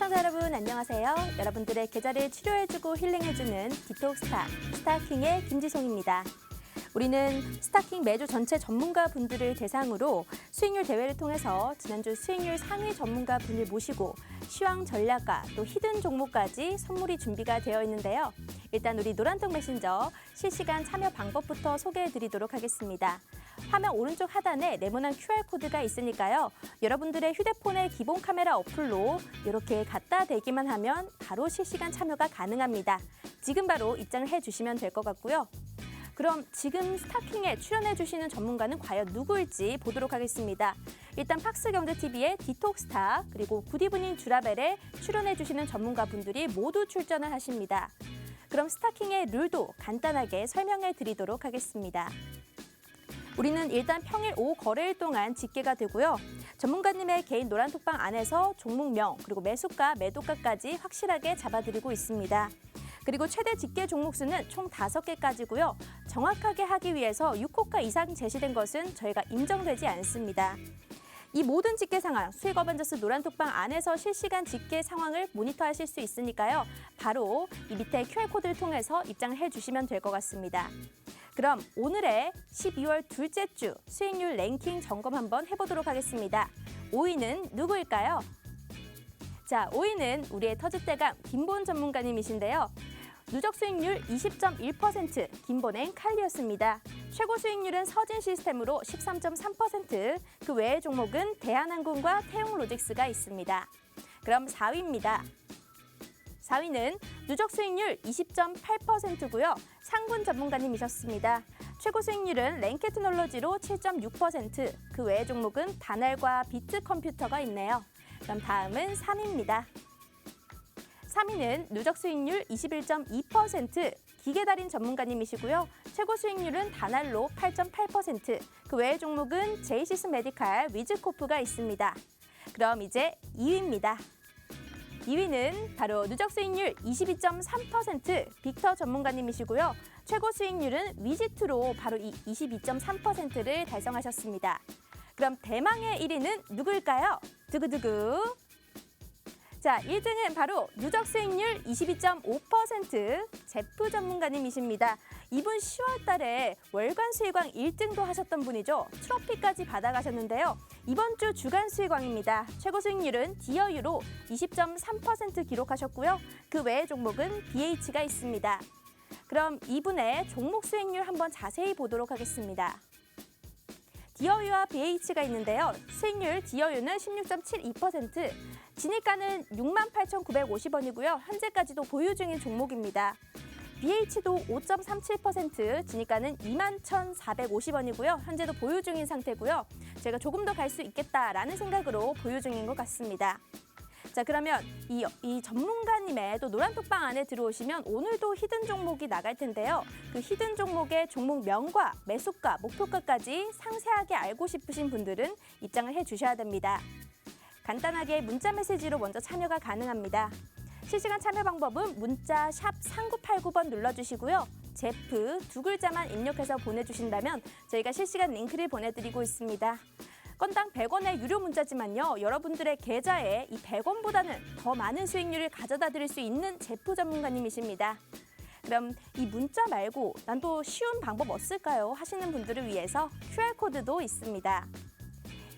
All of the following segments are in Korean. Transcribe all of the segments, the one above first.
시청자 여러분 안녕하세요. 여러분들의 계좌를 치료해주고 힐링해주는 디톡스타 스타킹의 김지송입니다. 우리는 스타킹 매주 전체 전문가 분들을 대상으로 수익률 대회를 통해서 지난주 수익률 상위 전문가 분을 모시고 시황 전략가 또 히든 종목까지 선물이 준비가 되어 있는데요. 일단 우리 노란톡 메신저 실시간 참여 방법부터 소개해드리도록 하겠습니다. 화면 오른쪽 하단에 네모난 QR코드가 있으니까요. 여러분들의 휴대폰의 기본 카메라 어플로 이렇게 갖다 대기만 하면 바로 실시간 참여가 가능합니다. 지금 바로 입장을 해주시면 될 것 같고요. 그럼 지금 스타킹에 출연해 주시는 전문가는 과연 누구일지 보도록 하겠습니다. 일단 팍스경제TV의 디톡스타 그리고 굿이브닝 주라벨에 출연해 주시는 전문가분들이 모두 출전을 하십니다. 그럼 스타킹의 룰도 간단하게 설명해 드리도록 하겠습니다. 우리는 일단 평일 오후 거래일 동안 집계가 되고요. 전문가님의 개인 노란톡방 안에서 종목명 그리고 매수가, 매도가까지 확실하게 잡아드리고 있습니다. 그리고 최대 집계 종목 수는 총 5개까지고요. 정확하게 하기 위해서 6호가 이상 제시된 것은 저희가 인정되지 않습니다. 이 모든 집계 상황, 수익어벤져스 노란톡방 안에서 실시간 집계 상황을 모니터하실 수 있으니까요. 바로 이 밑에 QR코드를 통해서 입장을 해주시면 될 것 같습니다. 그럼 오늘의 12월 둘째 주 수익률 랭킹 점검 한번 해보도록 하겠습니다. 5위는 누구일까요? 자, 5위는 우리의 터줏대감 김본 전문가님이신데요. 누적 수익률 20.1% 김본행 칼리였습니다. 최고 수익률은 서진 시스템으로 13.3%, 그 외의 종목은 대한항공과 태용로직스가 있습니다. 그럼 4위입니다. 4위는 누적 수익률 20.8%고요. 상군 전문가님이셨습니다. 최고 수익률은 랭케트놀로지로 7.6%, 그 외의 종목은 다날과 비트컴퓨터가 있네요. 그럼 다음은 3위입니다. 3위는 누적 수익률 21.2%, 기계달인 전문가님이시고요. 최고 수익률은 다날로 8.8%, 그 외의 종목은 제이시스 메디칼, 위즈코프가 있습니다. 그럼 이제 2위입니다. 2위는 바로 누적 수익률 22.3%, 빅터 전문가님이시고요. 최고 수익률은 위지트로 바로 이 22.3%를 달성하셨습니다. 그럼 대망의 1위는 누구일까요? 두구두구. 자, 1등은 바로 누적 수익률 22.5%, 제프 전문가님이십니다. 이분 10월 달에 월간 수익왕 1등도 하셨던 분이죠. 트로피까지 받아가셨는데요. 이번 주 주간 수익왕입니다. 최고 수익률은 디어유로 20.3% 기록하셨고요. 그 외의 종목은 BH가 있습니다. 그럼 이분의 종목 수익률 한번 자세히 보도록 하겠습니다. 디어유와 BH가 있는데요. 수익률 디어유는 16.72%, 진입가는 68,950원이고요. 현재까지도 보유 중인 종목입니다. BH도 5.37%, 진입가는 21,450원이고요. 현재도 보유 중인 상태고요. 제가 조금 더 갈 수 있겠다라는 생각으로 보유 중인 것 같습니다. 자, 그러면 이 전문가님의 또 노란톡방 안에 들어오시면 오늘도 히든 종목이 나갈 텐데요. 그 히든 종목의 종목명과 매수가, 목표가까지 상세하게 알고 싶으신 분들은 입장을 해주셔야 됩니다. 간단하게 문자 메시지로 먼저 참여가 가능합니다. 실시간 참여 방법은 문자 샵 3989번 눌러주시고요. 제프 두 글자만 입력해서 보내주신다면 저희가 실시간 링크를 보내드리고 있습니다. 건당 100원의 유료 문자지만요. 여러분들의 계좌에 이 100원보다는 더 많은 수익률을 가져다 드릴 수 있는 제프 전문가님이십니다. 그럼 이 문자 말고 난 또 쉬운 방법 없을까요? 하시는 분들을 위해서 QR코드도 있습니다.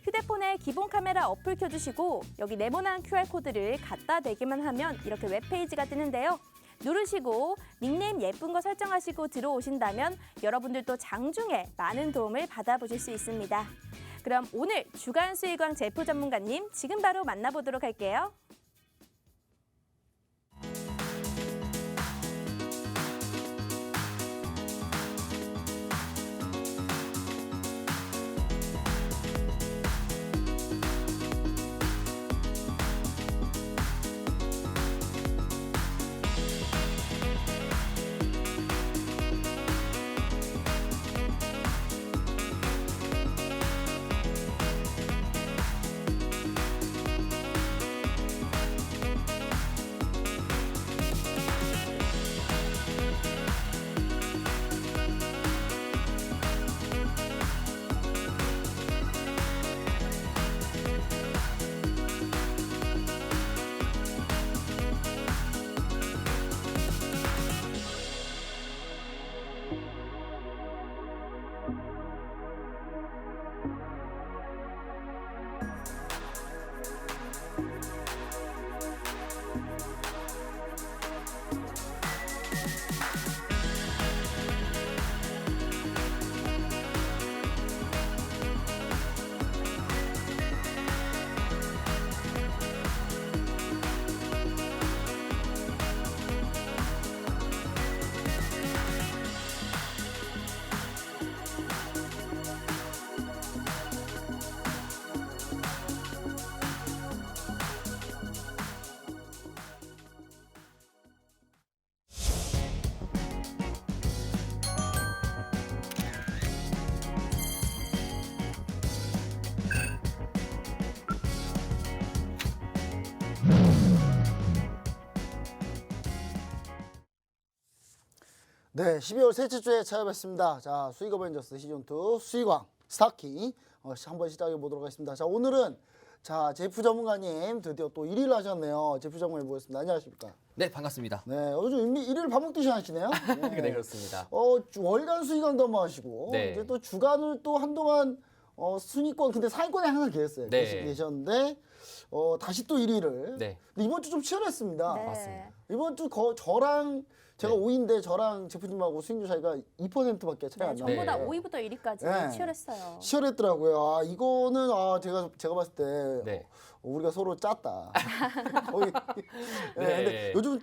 휴대폰에 기본 카메라 어플 켜주시고 여기 네모난 QR코드를 갖다 대기만 하면 이렇게 웹페이지가 뜨는데요. 누르시고 닉네임 예쁜 거 설정하시고 들어오신다면 여러분들도 장중에 많은 도움을 받아보실 수 있습니다. 그럼 오늘 주간 수익왕 제프 전문가님 지금 바로 만나보도록 할게요. 네, 12월 셋째 주에 찾아뵙습니다. 자, 수익 어벤져스 시즌2 수익왕 스타킹 한번 시작해 보도록 하겠습니다. 자, 오늘은 자, 제프 전문가님 드디어 또 1위를 하셨네요. 제프 전문가님 모셨습니다. 안녕하십니까? 네, 반갑습니다. 네, 요즘 1위를 밥 먹듯이 하시네요. 네, 그렇습니다. 월간 수익왕도 한번 하시고 네. 이제 또 주간을 또 한동안 순위권 근데 상위권에 항상 계셨어요. 네. 계셨는데 다시 또 1위를. 네. 근데 이번 주 좀 치열했습니다. 네. 맞습니다. 이번 주 저랑 제가 네. 5위인데 저랑 제프님하고 수익률 차이가 2%밖에 차이 네, 안 전부 나요. 다 네. 5위부터 1위까지 네. 치열했어요. 치열했더라고요. 아, 이거는 제가 봤을 때 네. 우리가 서로 짰다. 거의. 네. 네. 근데 요즘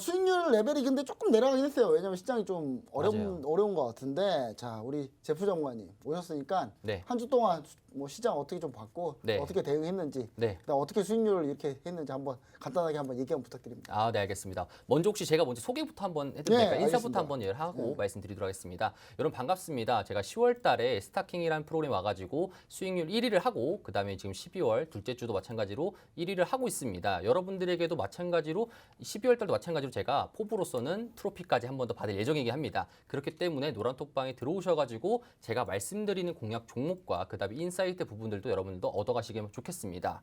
수익률 레벨이 근데 조금 내려가긴 했어요. 왜냐면 시장이 좀 맞아요. 어려운 것 같은데 자, 우리 제프 전문가님 오셨으니까 네. 한 주 동안 뭐 시장 어떻게 좀 봤고 네. 어떻게 대응했는지 네. 그다음 어떻게 수익률을 이렇게 했는지 한번 간단하게 한번 얘기 한번 부탁드립니다. 아, 네, 알겠습니다. 먼저 혹시 제가 먼저 소개부터 한번 해드릴까요? 네, 인사부터 알겠습니다. 한번 하고 네. 말씀드리도록 하겠습니다. 여러분 반갑습니다. 제가 10월 달에 스타킹이라는 프로그램 와가지고 수익률 1위를 하고 그 다음에 지금 12월 둘째 주도 마찬가지로 1위를 하고 있습니다. 여러분들에게도 마찬가지로 12월 달도 마찬가지로 제가 포부로서는 트로피까지 한 번 더 받을 예정이긴 합니다. 그렇기 때문에 노란톡방에 들어오셔가지고 제가 말씀드리는 공략 종목과 그 다음에 인사이트 부분들도 여러분들도 얻어가시면 좋겠습니다.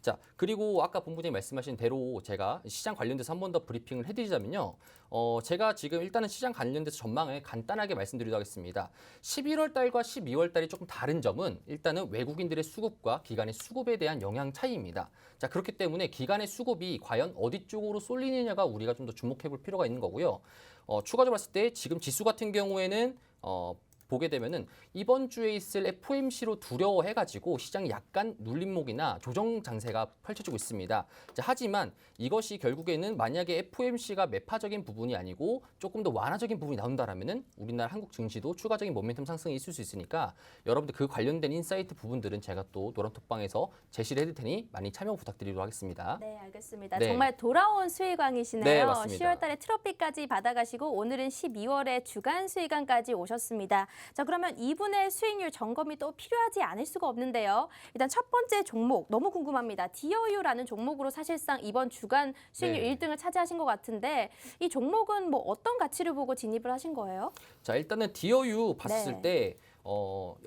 자, 그리고 아까 본부장님 말씀하신 대로 제가 시장 관련돼서 한 번 더 브리핑을 해드리자면요. 제가 지금 일단은 시장 관련돼서 전망을 간단하게 말씀드리도록 하겠습니다. 11월 달과 12월 달이 조금 다른 점은 일단은 외국인들의 수급과 기관의 수급에 대한 영향 차이입니다. 자, 그렇기 때문에 기관의 수급이 과연 어디 쪽으로 쏠리느냐가 우리가 좀 더 주목해 볼 필요가 있는 거고요. 추가적으로 봤을 때 지금 지수 같은 경우에는 보게 되면은 이번 주에 있을 FOMC로 두려워해가지고 시장이 약간 눌림목이나 조정 장세가 펼쳐지고 있습니다. 자, 하지만 이것이 결국에는 만약에 FOMC가 매파적인 부분이 아니고 조금 더 완화적인 부분이 나온다라면은 우리나라 한국 증시도 추가적인 모멘텀 상승이 있을 수 있으니까 여러분들 그 관련된 인사이트 부분들은 제가 또 노란톡방에서 제시를 해드릴 테니 많이 참여 부탁드리도록 하겠습니다. 네, 알겠습니다. 네. 정말 돌아온 수익왕이시네요. 네, 맞습니다. 10월 달에 트로피까지 받아가시고 오늘은 12월에 주간 수익왕까지 오셨습니다. 자, 그러면 이분의 수익률 점검이 또 필요하지 않을 수가 없는데요. 일단 첫 번째 종목 너무 궁금합니다. DOU라는 종목으로 사실상 이번 주간 수익률 네. 1등을 차지하신 것 같은데 이 종목은 뭐 어떤 가치를 보고 진입을 하신 거예요? 자, 일단은 DOU 봤을 네. 때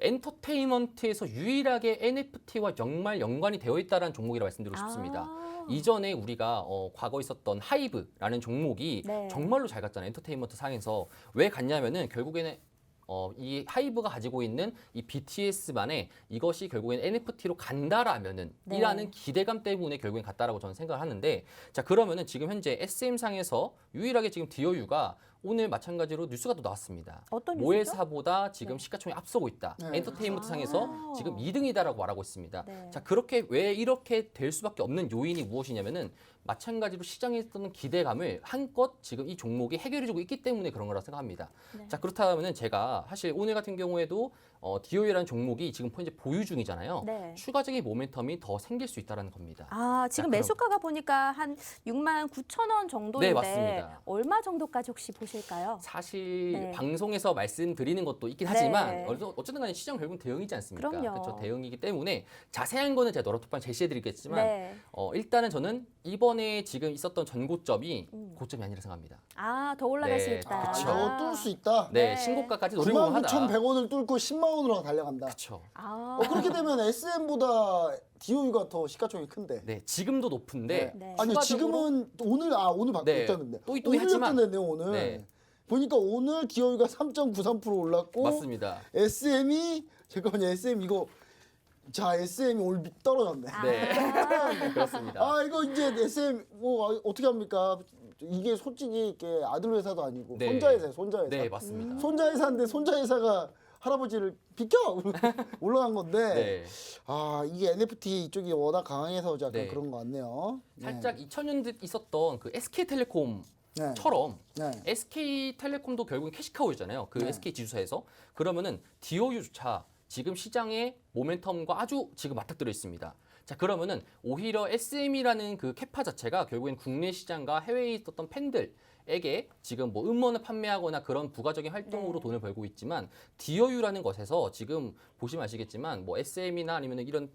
엔터테인먼트에서 유일하게 NFT와 정말 연관이 되어 있다는 종목이라고 말씀드리고 싶습니다. 아. 이전에 우리가 과거 있었던 하이브라는 종목이 네. 정말로 잘 갔잖아요. 엔터테인먼트 상에서. 왜 갔냐면은 결국에는 이 하이브가 가지고 있는 이 BTS만의 이것이 결국엔 NFT로 간다라면은 네. 이라는 기대감 때문에 결국엔 갔다라고 저는 생각을 하는데 자, 그러면은 지금 현재 SM상에서 유일하게 지금 DOU가 오늘 마찬가지로 뉴스가 또 나왔습니다. 어떤 뉴스죠? 모회사보다 지금 네. 시가총액이 앞서고 있다. 네. 엔터테인먼트 상에서 아. 지금 2등이다라고 말하고 있습니다. 네. 자, 그렇게 왜 이렇게 될 수밖에 없는 요인이 무엇이냐면은 마찬가지로 시장에 있었던 기대감을 한껏 지금 이 종목이 해결해주고 있기 때문에 그런 거라고 생각합니다. 네. 자, 그렇다면은 제가 사실 오늘 같은 경우에도 DOU라는 종목이 지금 현재 보유 중이잖아요. 네. 추가적인 모멘텀이 더 생길 수 있다는 겁니다. 아, 지금 자, 매수가가 보니까 한 69,000원 정도인데 네, 맞습니다. 얼마 정도까지 혹시 보실까요? 사실 네. 방송에서 말씀드리는 것도 있긴 네. 하지만 어쨌든 간에 시장 결국은 대응이지 않습니까? 그럼요. 그렇죠. 대응이기 때문에 자세한 거는 제가 노란톡방 제시해드리겠지만 네. 일단은 저는 이번에 지금 있었던 전고점이 고점이 아니라 생각합니다. 아, 더 올라갈 수 네, 있다. 그쵸. 이거 뚫을 수 있다. 네, 네. 신고가까지 노리고 하다. 99,100원을 뚫고 10만 원으로 달려간다. 그렇죠. 아, 그렇게 되면 SM보다 DOU가 더 시가총액이 큰데. 네, 지금도 높은데 네. 아니 추가적으로- 지금은 오늘 네. 바뀌었는데 또 오늘 했지만- 했네요 오늘. 네. 보니까 오늘 DOU가 3.93% 올랐고 맞습니다. SM이 잠깐만요 SM 이거 자 SM이 오늘 떨어졌네. 네, 그렇습니다. 아 이거 이제 SM 뭐 어떻게 합니까? 이게 솔직히 이게 아들 회사도 아니고 네. 손자 회사예요 손자 회사. 네, 맞습니다. 손자 회사인데 손자 회사가 할아버지를 비켜 올라간 건데 네. 아 이게 NFT 쪽이 워낙 강해서 약간 네. 그런 것 같네요. 네. 살짝 2000년대 있었던 그 SK텔레콤 네. 처럼 네. SK텔레콤도 결국은 캐시카우잖아요. 그 네. SK 지주사에서. 그러면은 DOU조차 지금 시장의 모멘텀과 아주 지금 맞닥뜨려 있습니다. 자, 그러면은 오히려 SM이라는 그 캐파 자체가 결국엔 국내 시장과 해외에 있었던 팬들에게 지금 뭐 음원을 판매하거나 그런 부가적인 활동으로 네. 돈을 벌고 있지만 DOU라는 것에서 지금 보시면 아시겠지만 뭐 SM이나 아니면 이런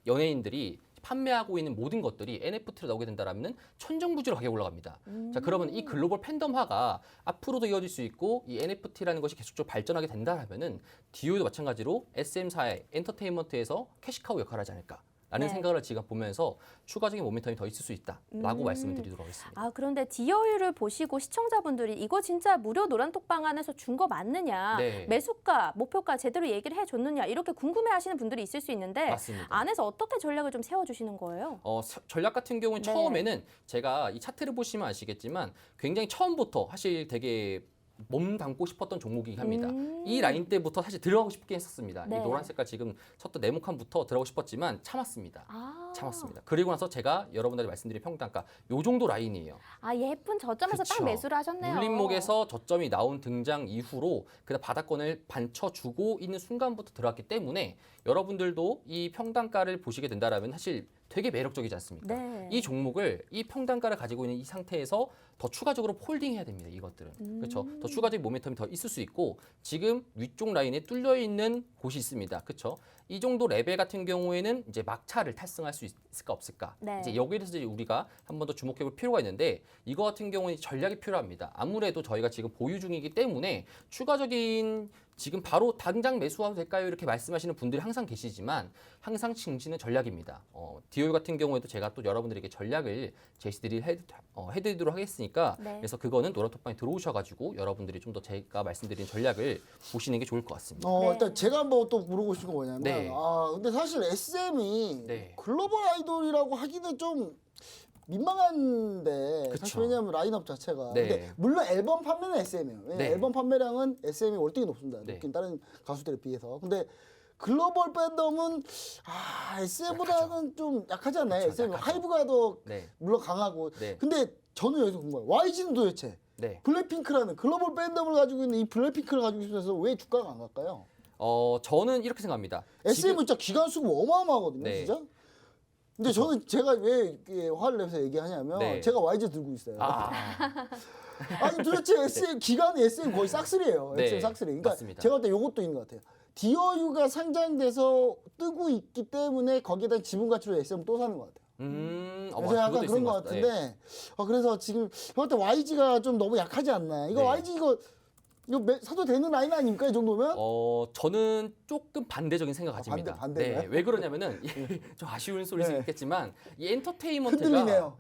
연예인들이 판매하고 있는 모든 것들이 NFT로 나오게 된다라면 천정부지로 가격이 올라갑니다. 자, 그러면 이 글로벌 팬덤화가 앞으로도 이어질 수 있고 이 NFT라는 것이 계속적으로 발전하게 된다라면은 DOU도 마찬가지로 SM사의 엔터테인먼트에서 캐시카우 역할을 하지 않을까. 라는 네. 생각을 지금 보면서 추가적인 모멘텀이 더 있을 수 있다라고 말씀을 드리도록 하겠습니다. 아, 그런데 DOU를 보시고 시청자분들이 이거 진짜 무료 노란톡방 안에서 준 거 맞느냐, 네. 매수가, 목표가 제대로 얘기를 해줬느냐 이렇게 궁금해하시는 분들이 있을 수 있는데 맞습니다. 안에서 어떻게 전략을 좀 세워주시는 거예요? 전략 같은 경우는 네. 처음에는 제가 이 차트를 보시면 아시겠지만 굉장히 처음부터 사실 되게 몸담고 싶었던 종목이긴 합니다. 이 라인 때부터 사실 들어가고 싶긴 했었습니다. 네. 이 노란 색깔 지금 쳤던 네모칸부터 들어가고 싶었지만 참았습니다. 아, 참았습니다. 그리고 나서 제가 여러분들이 말씀드린 평단가 요 정도 라인이에요. 아, 예쁜 저점에서 딱 그쵸. 매수를 하셨네요. 눌림목에서 저점이 나온 등장 이후로 그다음 바닥권을 반쳐주고 있는 순간부터 들어갔기 때문에 여러분들도 이 평단가를 보시게 된다라면 사실 되게 매력적이지 않습니까? 네. 이 종목을 이 평단가를 가지고 있는 이 상태에서 더 추가적으로 폴딩해야 됩니다. 이것들은 그렇죠. 더 추가적인 모멘텀이 더 있을 수 있고 지금 위쪽 라인에 뚫려 있는 곳이 있습니다. 그렇죠. 이 정도 레벨 같은 경우에는 이제 막차를 탈승할 수 있을까 없을까. 네. 이제 여기에 대해서 이제 우리가 한 번 더 주목해볼 필요가 있는데 이거 같은 경우는 전략이 필요합니다. 아무래도 저희가 지금 보유 중이기 때문에 추가적인 지금 바로 당장 매수하도 될까요? 이렇게 말씀하시는 분들이 항상 계시지만 항상 증시는 전략입니다. DOU 같은 경우에도 제가 또 여러분들에게 전략을 해드리도록 하겠으니까 네. 그래서 그거는 노란톡방에 들어오셔가지고 여러분들이 좀 더 제가 말씀드린 전략을 보시는 게 좋을 것 같습니다. 네. 일단 제가 한번 또 물어보고 싶은 거 뭐냐면, 네. 근데 사실 SM이 네. 글로벌 아이돌이라고 하기는 좀 민망한데, 사실 그쵸. 왜냐하면 라인업 자체가. 네. 근데 물론 앨범 판매는 SM이에요. 네. 앨범 판매량은 SM이 월등히 높습니다. 네. 높긴 다른 가수들에 비해서. 근데 글로벌 팬덤은 SM보다는 좀 약하지 않나요? 그쵸, SM 약하죠. 하이브가 더 네. 물론 강하고. 네. 근데 저는 여기서 궁금해요. YG는 도대체 네. 블랙핑크라는 글로벌 팬덤을 가지고 있는 이 블랙핑크를 가지고 있어서 왜 주가가 안 갈까요? 저는 이렇게 생각합니다. SM은 진짜 기간 수가 어마어마하거든요, 네. 진짜. 근데 저는 제가 왜 이렇게 화를 내면서 얘기하냐면 네. 제가 YG 들고 있어요. 아, 아니 도대체 SM 기간이 SM 거의 싹쓸이에요. 네. SM 싹쓸이. 그러니까 맞습니다. 제가 볼 때 이것도 있는 것 같아요. DOU가 상장돼서 뜨고 있기 때문에 거기에 대한 지분 가치로 SM 또 사는 것 같아요. 그래서 약간 그것도 그런 있는 것 같습니다. 네. 같은데 그래서 지금 저한테 YG가 좀 너무 약하지 않나. 이거 네. YG 이거 사도 되는 라인 아닙니까 이 정도면? 저는 조금 반대적인 생각 가집니다. 반대인가요? 네, 왜 그러냐면은 좀 아쉬운 소리일 수 네. 있겠지만 이 엔터테인먼트가 흔들리네요.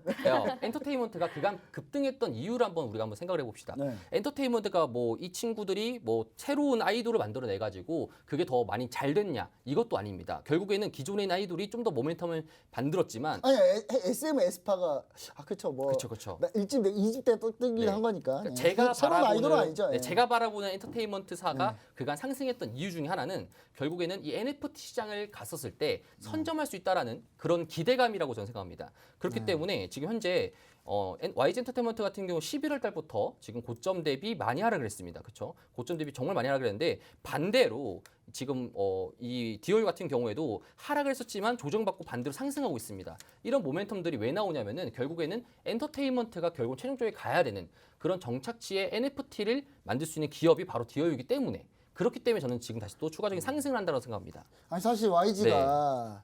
엔터테인먼트가 그간 급등했던 이유를 한번 우리가 한번 생각을 해봅시다. 네. 엔터테인먼트가 뭐 이 친구들이 뭐 새로운 아이돌을 만들어내 가지고 그게 더 많이 잘 됐냐 이것도 아닙니다. 결국에는 기존에 있는 아이돌이 좀 더 모멘텀을 만들었지만 아니 SM 에스파가 그쵸 뭐 그쵸. 나 2집 때 뜨긴 네. 한 거니까. 그러니까 네. 제가 새로운 아이돌은 아니죠. 네, 예. 제가 바라보는 엔터테인먼트사가 네. 그간 상승했던 이유 중에 하나는 결국에는 이 NFT 시장을 갔었을 때 선점할 수 있다라는 그런 기대감이라고 저는 생각합니다. 그렇기 네. 때문에 지금 현재 YG 엔터테인먼트 같은 경우 11월 달부터 지금 고점 대비 많이 하락을 했습니다. 그렇죠? 고점 대비 정말 많이 하락을 했는데 반대로 지금 이 DOU 같은 경우에도 하락을 했었지만 조정받고 반대로 상승하고 있습니다. 이런 모멘텀들이 왜 나오냐면은 결국에는 엔터테인먼트가 결국 최종적으로 가야 되는 그런 정착지에 NFT를 만들 수 있는 기업이 바로 DOU이기 때문에 그렇기 때문에 저는 지금 다시 또 추가적인 상승을 한다고 생각합니다. 아니 사실 YG가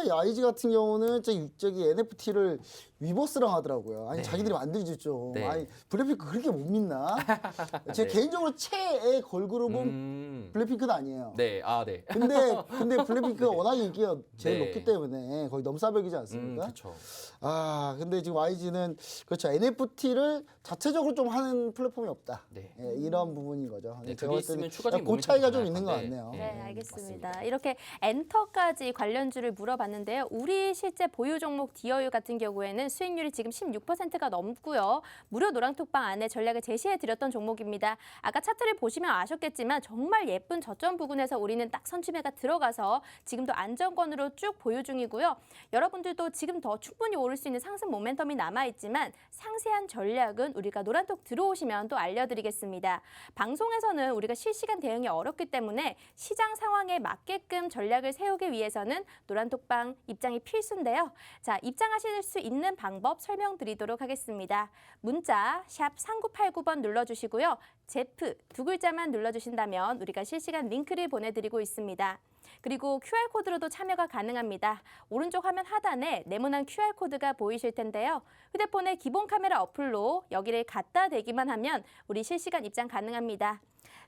이 YG 같은 경우는 저기 NFT를 위버스랑 하더라고요. 아니 네. 자기들이 만들지 좀. 네. 아니 블랙핑크 그렇게 못 믿나? 제 네. 개인적으로 최애 걸그룹은 블랙핑크는 아니에요. 네, 네. 근데 블랙핑크가 네. 워낙 인기가 제일 네. 높기 때문에 거의 넘사벽이지 않습니까? 그렇죠. 근데 지금 YG는 그렇죠. NFT를 자체적으로 좀 하는 플랫폼이 없다. 네. 예, 이런 부분인 거죠. 네, 제가 그게 볼 때는 있으면 추가적인 그 차이가 모멘텀이 좀 있는 것 나갈 같네요. 건데. 네, 네, 알겠습니다. 맞습니다. 이렇게 엔터까지 관련주를 물어봤는데요. 우리 실제 보유 종목 DOU 같은 경우에는 수익률이 지금 16%가 넘고요. 무료 노랑톡방 안에 전략을 제시해 드렸던 종목입니다. 아까 차트를 보시면 아셨겠지만 정말 예쁜 저점 부근에서 우리는 딱 선취매가 들어가서 지금도 안정권으로 쭉 보유 중이고요. 여러분들도 지금 더 충분히 오를 수 있는 상승 모멘텀이 남아있지만 상세한 전략은 우리가 노란톡 들어오시면 또 알려드리겠습니다. 방송에서는 우리가 실시간 대응이 어렵기 때문에 시장 상황에 맞게끔 전략을 세우기 위해서는 노란톡방 입장이 필수인데요. 자, 입장하실 수 있는 방법 설명드리도록 하겠습니다. 문자 샵 3989번 눌러주시고요. 제프 두 글자만 눌러주신다면 우리가 실시간 링크를 보내드리고 있습니다. 그리고 QR코드로도 참여가 가능합니다. 오른쪽 화면 하단에 네모난 QR코드가 보이실 텐데요. 휴대폰의 기본 카메라 어플로 여기를 갖다 대기만 하면 우리 실시간 입장 가능합니다.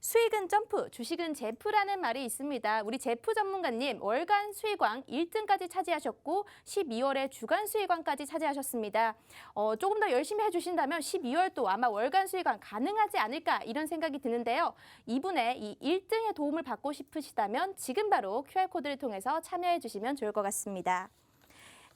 수익은 점프, 주식은 제프라는 말이 있습니다. 우리 제프 전문가님 월간 수익왕 1등까지 차지하셨고 12월에 주간 수익왕까지 차지하셨습니다. 조금 더 열심히 해주신다면 12월도 아마 월간 수익왕 가능하지 않을까 이런 생각이 드는데요. 이분의 이 1등의 도움을 받고 싶으시다면 지금 바로 QR코드를 통해서 참여해 주시면 좋을 것 같습니다.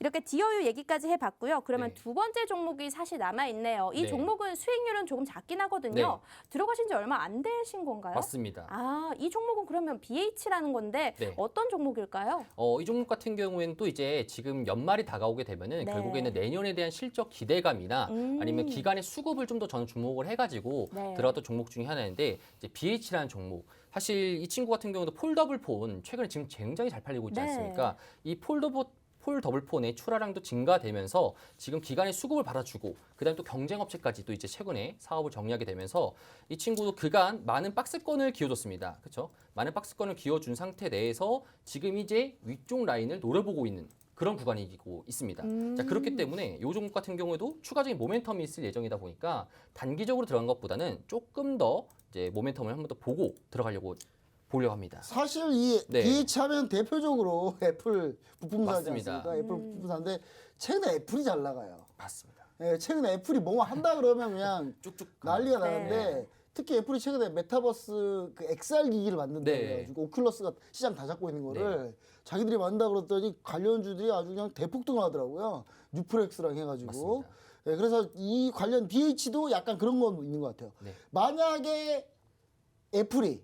이렇게 DOU 얘기까지 해봤고요. 그러면 네. 두 번째 종목이 사실 남아있네요. 이 네. 종목은 수익률은 조금 작긴 하거든요. 들어가신 지 얼마 안 되신 건가요? 맞습니다. 아, 이 종목은 그러면 BH라는 건데 네. 어떤 종목일까요? 이 종목 같은 경우에는 또 이제 지금 연말이 다가오게 되면은 네. 결국에는 내년에 대한 실적 기대감이나 아니면 기간의 수급을 좀 더 저는 주목을 해가지고 네. 들어갔던 종목 중에 하나인데 이제 BH라는 종목. 사실 이 친구 같은 경우도 폴더블 폰 최근에 지금 굉장히 잘 팔리고 있지 네. 않습니까? 이 폴 더블폰의 출하량도 증가되면서 지금 기간의 수급을 받아주고 그다음에 또 경쟁업체까지 또 이제 최근에 사업을 정리하게 되면서 이 친구도 그간 많은 박스권을 기어줬습니다. 그렇죠? 많은 박스권을 기어준 상태 내에서 지금 이제 위쪽 라인을 노려보고 있는 그런 구간이고 있습니다. 자, 그렇기 때문에 이 종목 같은 경우에도 추가적인 모멘텀이 있을 예정이다 보니까 단기적으로 들어간 것보다는 조금 더 이제 모멘텀을 한 번 더 보고 들어가려고 보려고 합니다. 사실 이 네. BH 하면 대표적으로 애플 부품사지 맞습니다. 않습니까? 애플 부품사인데 최근에 애플이 잘 나가요. 맞습니다. 예, 최근에 애플이 뭐 한다 그러면 그냥 쭉쭉 난리가 네. 나는데 특히 애플이 최근에 메타버스 그 XR 기기를 만든다 네. 그래가지고 오큘러스가 시장 다 잡고 있는 거를 자기들이 만든다 그랬더니 관련주들이 아주 그냥 대폭등하더라고요. 뉴프렉스랑 해가지고. 맞습니다. 예, 그래서 이 관련 BH도 약간 그런 건 있는 것 같아요. 네. 만약에 애플이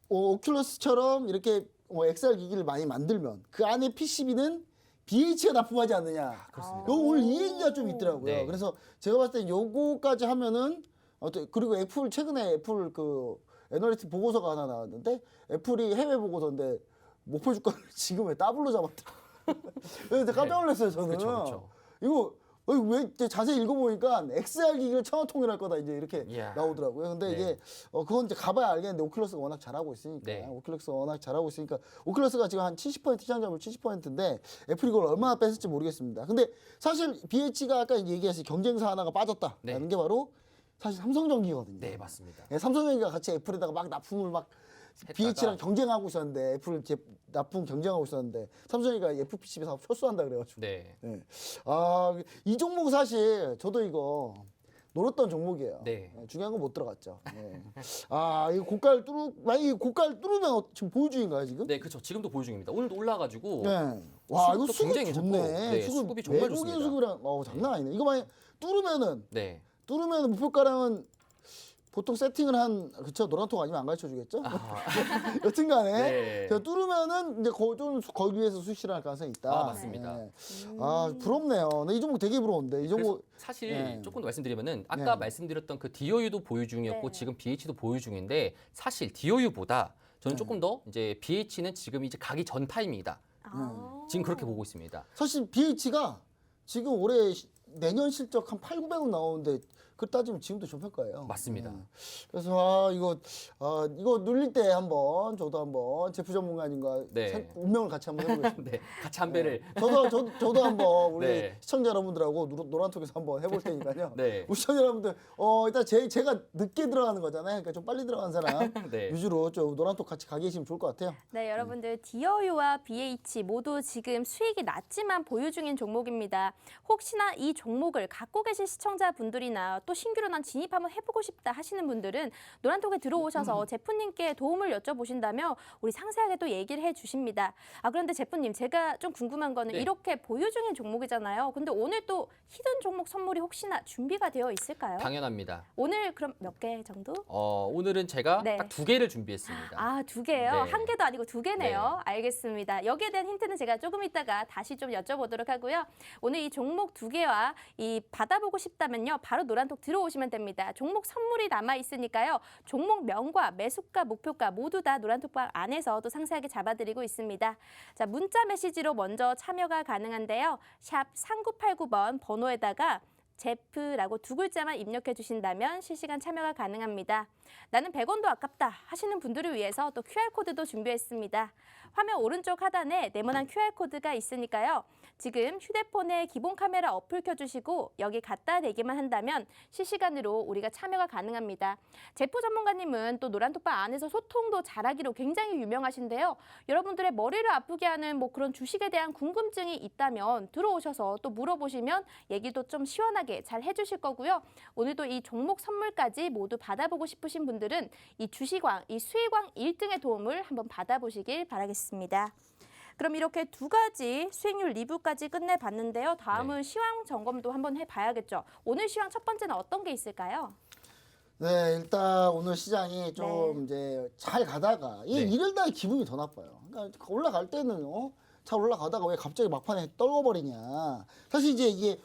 오큘러스처럼 이렇게 XR 기기를 많이 만들면 그 안에 PCB는 BH가 납품하지 않느냐. 그렇습니다. 요 오늘 이 얘기가 좀 있더라고요. 네. 그래서 제가 봤을 때 요거까지 하면은 그리고 애플 최근에 애플 그 애널리스트 보고서가 하나 나왔는데 애플이 해외 보고서인데 목표 주가를 지금 왜 더블로 잡았더라. 그래서 깜짝 놀랐어요 저는. 그렇죠. 이거 왜 자세히 읽어보니까 XR 기기를 천원 통일할 거다 이제 이렇게 이야. 나오더라고요. 근데 네. 이게 그건 이제 가봐야 알겠는데 오큘러스가 워낙 잘하고 있으니까 네. 오큘러스가 워낙 잘하고 있으니까 오큘러스가 지금 한 70% 시장 점유율 70%인데 애플이 이걸 얼마나 뺐을지 모르겠습니다. 근데 사실 BH가 아까 얘기했듯이 경쟁사 하나가 빠졌다라는 네. 게 바로 사실 삼성전기거든요. 네, 맞습니다. 예, 삼성전기가 같이 애플에다가 막 납품을 막 BH랑 경쟁하고 있었는데 애플 납품 경쟁하고 있었는데 삼성전기가 애플 PCB 사업 철수한다 그래가지고. 네. 예. 이 종목 사실 저도 이거 노렸던 종목이에요. 네. 예, 중요한 건 못 들어갔죠. 예. 이거 고가를 만약에 고가를 뚫으면 지금 보유 중인가요 지금? 네, 그렇죠. 지금도 보유 중입니다. 오늘도 올라가지고 네. 와 이거 수급도 수급 굉장히 좋네. 괜찮고, 네, 수급이 정말 외국인 좋습니다. 수급이랑 장난 아니네. 이거 만약 뚫으면은 네. 목표가량은 보통 세팅을 한 그쵸 노란톡 아니면 안 가르쳐 주겠죠? 여튼간에 네. 제가 뚫으면은 이제 좀 거기 위해서 수익 할 가능성이 있다. 맞습니다. 네. 부럽네요. 나 이 종목 되게 부러운데 이 그래서 종목 사실 네. 조금 더 말씀드리면은 아까 네. 말씀드렸던 그 DOU도 보유 중이었고 네. 지금 BH도 보유 중인데 사실 DOU보다 저는 네. 조금 더 이제 BH는 지금 이제 가기 전 타이밍이다. 지금 그렇게 보고 있습니다. 사실 BH가 지금 올해 내년 실적 한 8,900억 나오는데 그 따지면 지금도 저평가예요. 맞습니다. 그래서 이거 눌릴 때 한번 저도 한번 제프 전문가님과 네. 운명을 같이 한번 해보겠습니다. 네, 같이 한 배를. 저도 한번 우리 네. 시청자 여러분들하고 노란톡에서 한번 해볼 테니까요. 네. 우리 시청자 여러분들 일단 제가 늦게 들어가는 거잖아요. 그러니까 좀 빨리 들어간 사람 네. 위주로 좀 노란톡 같이 가게 해주시면 좋을 것 같아요. 네, 여러분들 DOU와 BH 모두 지금 수익이 낮지만 보유 중인 종목입니다. 혹시나 이 종목을 갖고 계신 시청자분들이나 또 신규로 난 진입 한번 해보고 싶다 하시는 분들은 노란톡에 들어오셔서 제프님께 도움을 여쭤보신다면 우리 상세하게 또 얘기를 해주십니다. 그런데 제프님 제가 좀 궁금한 거는 네. 이렇게 보유 중인 종목이잖아요. 근데 오늘 또 히든 종목 선물이 혹시나 준비가 되어 있을까요? 당연합니다. 오늘 그럼 몇 개 정도? 오늘은 제가 네. 딱 2개를 준비했습니다. 2개요? 네. 한 개도 아니고 2개네요. 네. 알겠습니다. 여기에 대한 힌트는 제가 조금 이따가 다시 좀 여쭤보도록 하고요. 오늘 이 종목 2개와 이 받아보고 싶다면요. 바로 노란톡 들어오시면 됩니다. 종목 선물이 남아 있으니까요. 종목명과 매수가, 목표가 모두 다 노란톡방 안에서 또 상세하게 잡아드리고 있습니다. 자, 문자 메시지로 먼저 참여가 가능한데요. 샵 3989번 번호에다가 제프라고 2글자만 입력해 주신다면 실시간 참여가 가능합니다. 나는 100원도 아깝다 하시는 분들을 위해서 또 QR코드도 준비했습니다. 화면 오른쪽 하단에 네모난 QR코드가 있으니까요. 지금 휴대폰에 기본 카메라 어플 켜주시고 여기 갖다 대기만 한다면 실시간으로 우리가 참여가 가능합니다. 제프 전문가님은 또 노란톡방 안에서 소통도 잘하기로 굉장히 유명하신데요. 여러분들의 머리를 아프게 하는 뭐 그런 주식에 대한 궁금증이 있다면 들어오셔서 또 물어보시면 얘기도 좀 시원하게 잘 해주실 거고요. 오늘도 이 종목 선물까지 모두 받아보고 싶으신 분들은 이 주식왕, 이 수익왕 1등의 도움을 한번 받아보시길 바라겠습니다. 그럼 이렇게 두 가지 수익률 리뷰까지 끝내봤는데요. 다음은 시황 점검도 한번 해봐야겠죠. 오늘 시황 첫 번째는 어떤 게 있을까요? 네, 일단 오늘 시장이 좀 이제 잘 가다가 이럴 때 기분이 더 나빠요. 그러니까 올라갈 때는 잘 올라가다가 왜 갑자기 막판에 떨궈버리냐. 사실 이제 이게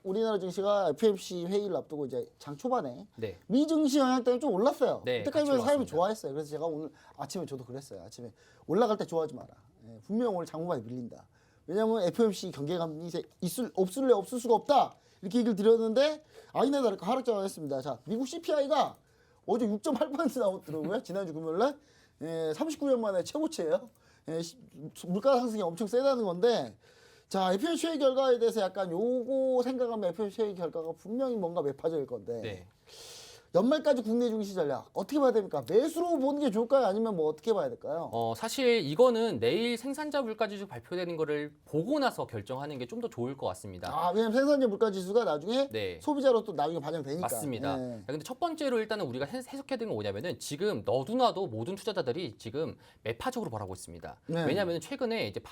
우리나라 증시가 FOMC 회의를 앞두고 이제 장 초반에 미증시 영향 때문에 좀 올랐어요. 그때까지만 사람이 좋아했어요. 그래서 제가 오늘 아침에 저도 그랬어요. 아침에 올라갈 때 좋아하지 마라. 분명 오늘 장후반에 밀린다. 왜냐하면 FOMC 경계감이 없을 수가 없다. 이렇게 얘기를 드렸는데 아니나 다를까 하락장을 했습니다. 자, 미국 CPI가 어제 6.8% 나왔더라고요. 지난주 금요일날 39년 만에 최고치예요. 물가 상승이 엄청 세다는 건데, 자, FOMC 회의 결과에 대해서 약간 요거 생각하면 FOMC 회의 결과가 분명히 뭔가 매파적일 건데 연말까지 국내 증시 전략 어떻게 봐야 됩니까? 매수로 보는 게 좋을까요? 아니면 뭐 어떻게 봐야 될까요? 사실 이거는 내일 생산자 물가지수 발표되는 거를 보고 나서 결정하는 게 좀 더 좋을 것 같습니다. 왜냐면 생산자 물가지수가 나중에 소비자로 또 나중에 반영되니까. 맞습니다. 근데 첫 번째로 일단은 우리가 해석해야 되는 건 뭐냐면은 지금 너도나도 모든 투자자들이 지금 매파적으로 바라고 있습니다. 왜냐하면 최근에 이제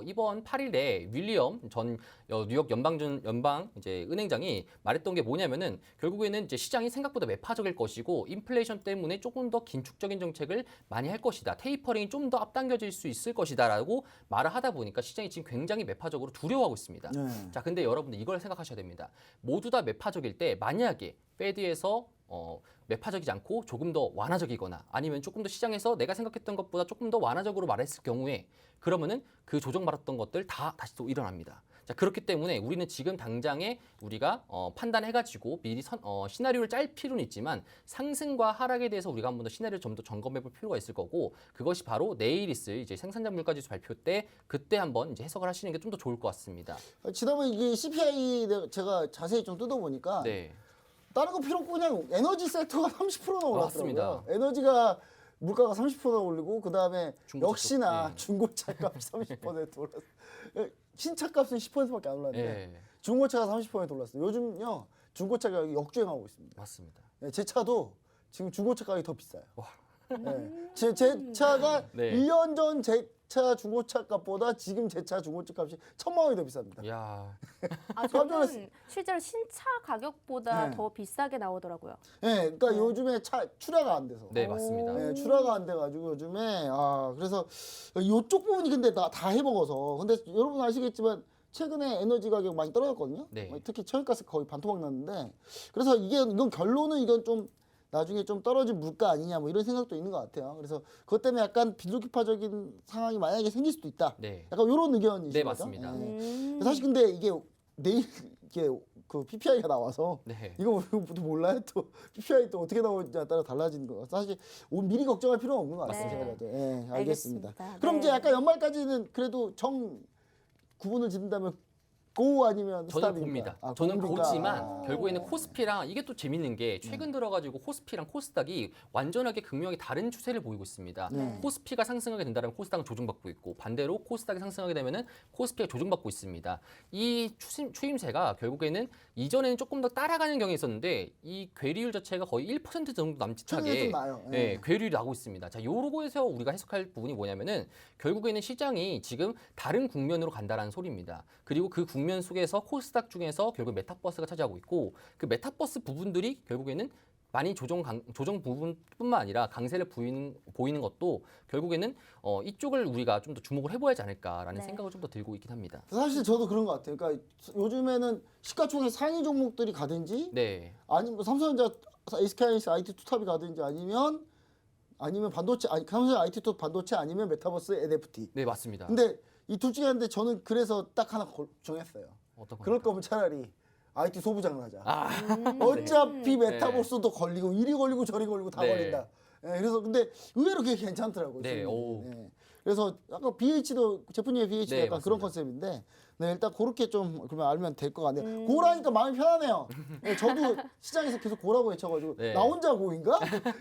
이번 8일에 윌리엄 전 뉴욕 연방 이제 은행장이 말했던 게 뭐냐면은 결국에는 이제 시장이 생각보다 매파적일 것이고 인플레이션 때문에 조금 더 긴축적인 정책을 많이 할 것이다. 테이퍼링이 좀 더 앞당겨질 수 있을 것이다라고 말을 하다 보니까 시장이 지금 굉장히 매파적으로 두려워하고 있습니다. 자, 근데 여러분들 이걸 생각하셔야 됩니다. 모두 다 매파적일 때 만약에 페드에서 매파적이지 않고 조금 더 완화적이거나 아니면 조금 더 시장에서 내가 생각했던 것보다 조금 더 완화적으로 말했을 경우에 그러면은 그 조정받았던 것들 다 다시 또 일어납니다. 자, 그렇기 때문에 우리는 지금 당장에 우리가 판단해가지고 미리 시나리오를 짤 필요는 있지만 상승과 하락에 대해서 우리가 한 번 더 시나리오를 좀 더 점검해볼 필요가 있을 거고 그것이 바로 내일 있을 이제 생산자 물가지수 발표 때 그때 한번 이제 해석을 하시는 게 좀 더 좋을 것 같습니다. 지난번에 이게 CPI 제가 자세히 좀 뜯어보니까 다른 거 필요 없고 그냥 에너지 섹터가 30%나 올랐더라고요. 맞습니다. 에너지가 물가가 30%나 올리고 그 다음에 역시나 중고차 값이 30% 올랐어요. 신차 값은 10%밖에 안 올랐는데 중고차가 30% 올랐어요. 요즘요 중고차 가격이 역주행하고 있습니다. 맞습니다. 제 차도 지금 중고차 가격이 더 비싸요. 제 차가 1년 전 제 차 중고차 값보다 지금 제 차 중고차 값이 1,000만 원이 더 비쌉니다. 야. 저는 실제로 신차 가격보다 더 비싸게 나오더라고요. 그러니까 요즘에 차 출하가 안 돼서. 맞습니다. 출하가 안 돼가지고 요즘에 그래서 이쪽 부분이 근데 다 해먹어서 근데 여러분 아시겠지만 최근에 에너지 가격 많이 떨어졌거든요. 특히 천연가스 거의 반토막 났는데 그래서 이건 결론은 이건 좀 나중에 좀 떨어진 물가 아니냐 뭐 이런 생각도 있는 것 같아요. 그래서 그것 때문에 약간 빈속기파적인 상황이 만약에 생길 수도 있다. 약간 이런 의견이시죠? 맞습니다. 사실 근데 이게 내일 이게 그 PPI가 나와서 이거 몰라요? 또 PPI 또 어떻게 나오냐에 따라 달라지는 거. 사실 미리 걱정할 필요는 없는 것 같아요. 제가 봐도. 알겠습니다. 그럼 이제 약간 연말까지는 그래도 구분을 짓는다면 고 아니면 저는 스탑입니까? 봅니다. 저는 보지만 결국에는 코스피랑 이게 또 재밌는 게 최근 들어가지고 코스피랑 코스닥이 완전하게 극명하게 다른 추세를 보이고 있습니다. 코스피가 상승하게 된다면 코스닥은 조정받고 있고 반대로 코스닥이 상승하게 되면은 코스피가 조정받고 있습니다. 이 추임새가 결국에는 이전에는 조금 더 따라가는 경향이 있었는데 이 괴리율 자체가 거의 1% 정도 남짓하게 괴리율이 나고 있습니다. 자, 요거에서 우리가 해석할 부분이 뭐냐면은 결국에는 시장이 지금 다른 국면으로 간다라는 소리입니다. 그리고 그 국면 속에서 코스닥 중에서 결국 메타버스가 차지하고 있고 그 메타버스 부분들이 결국에는 많이 조정 부분뿐만 아니라 강세를 보이는 것도 결국에는 이쪽을 우리가 좀 더 주목을 해봐야 하지 않을까라는 생각을 좀 더 들고 있긴 합니다. 사실 저도 그런 것 같아요. 그러니까 요즘에는 시가총액 상위 종목들이 가든지 아니면 삼성전자, SK하이닉스, IT2탑이 가든지 아니면 반도체, 삼성전자 IT2탑 반도체 아니면 메타버스 NFT. 네, 맞습니다. 근데 이 둘 중에 하나인데 저는 그래서 딱 하나 정했어요. 어떤 그럴 거면 차라리 IT 소부장을 하자. 아, 어차피 네. 메타버스도 걸리고 이리 걸리고 저리 걸리고 다 네. 걸린다. 예, 그래서 근데 의외로 그게 괜찮더라고요. 네, 수익률이. 오. 예. 그래서 아까 BH도 제품의 BH도 네, 약간 그런 맞습니다. 컨셉인데 네, 일단 그렇게 좀 그러면 알면 될 것 같네요. 고라니까 마음이 편하네요. 예, 저도 시장에서 계속 고라고 외쳐가지고 네. 나 혼자 고인가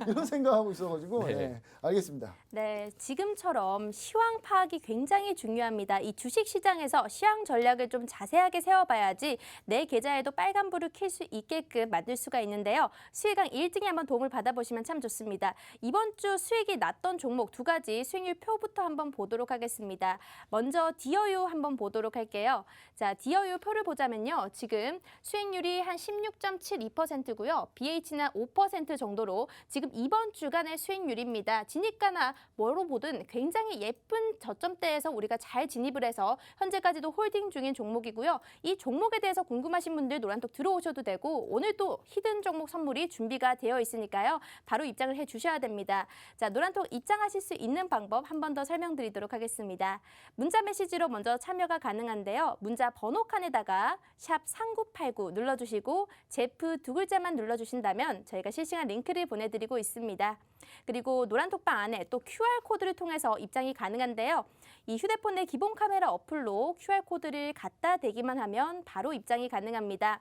이런 생각하고 있어가지고 네. 예, 알겠습니다. 네, 지금처럼 시황 파악이 굉장히 중요합니다. 이 주식 시장에서 시황 전략을 좀 자세하게 세워봐야지 내 계좌에도 빨간불을 켤 수 있게끔 만들 수가 있는데요. 수익왕 1등에 한번 도움을 받아보시면 참 좋습니다. 이번 주 수익이 났던 종목 2가지 수익률 표부터 한번 보도록 하겠습니다. 먼저 디어유 한번 보도록 할게요. 자, 디어유 표를 보자면요. 지금 수익률이 한 16.72%고요. BH는 5% 정도로 지금 이번 주간의 수익률입니다. 진입가나 뭐로 보든 굉장히 예쁜 저점대에서 우리가 잘 진입을 해서 현재까지도 홀딩 중인 종목이고요. 이 종목에 대해서 궁금하신 분들 노란톡 들어오셔도 되고 오늘도 히든 종목 선물이 준비가 되어 있으니까요. 바로 입장을 해주셔야 됩니다. 자, 노란톡 입장하실 수 있는 방법 한 번 더 설명드리도록 하겠습니다. 문자 메시지로 먼저 참여가 가능한데요. 문자 번호 칸에다가 샵 3989 눌러주시고 제프 2글자만 눌러주신다면 저희가 실시간 링크를 보내드리고 있습니다. 그리고 노란톡방 안에 또 QR코드를 통해서 입장이 가능한데요. 이 휴대폰의 기본 카메라 어플로 QR코드를 갖다 대기만 하면 바로 입장이 가능합니다.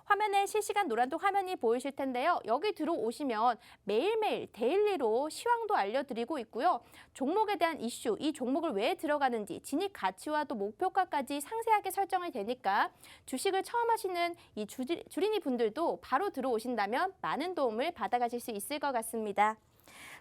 화면에 실시간 노란톡 화면이 보이실 텐데요. 여기 들어오시면 매일매일 데일리로 시황도 알려드리고 있고요. 종목에 대한 이슈, 이 종목을 왜 들어가는지, 진입 가치와 또 목표가까지 상세하게 설정이 되니까 주식을 처음 하시는 이 주린이 분들도 바로 들어오신다면 많은 도움을 받아가실 수 있을 것 같습니다.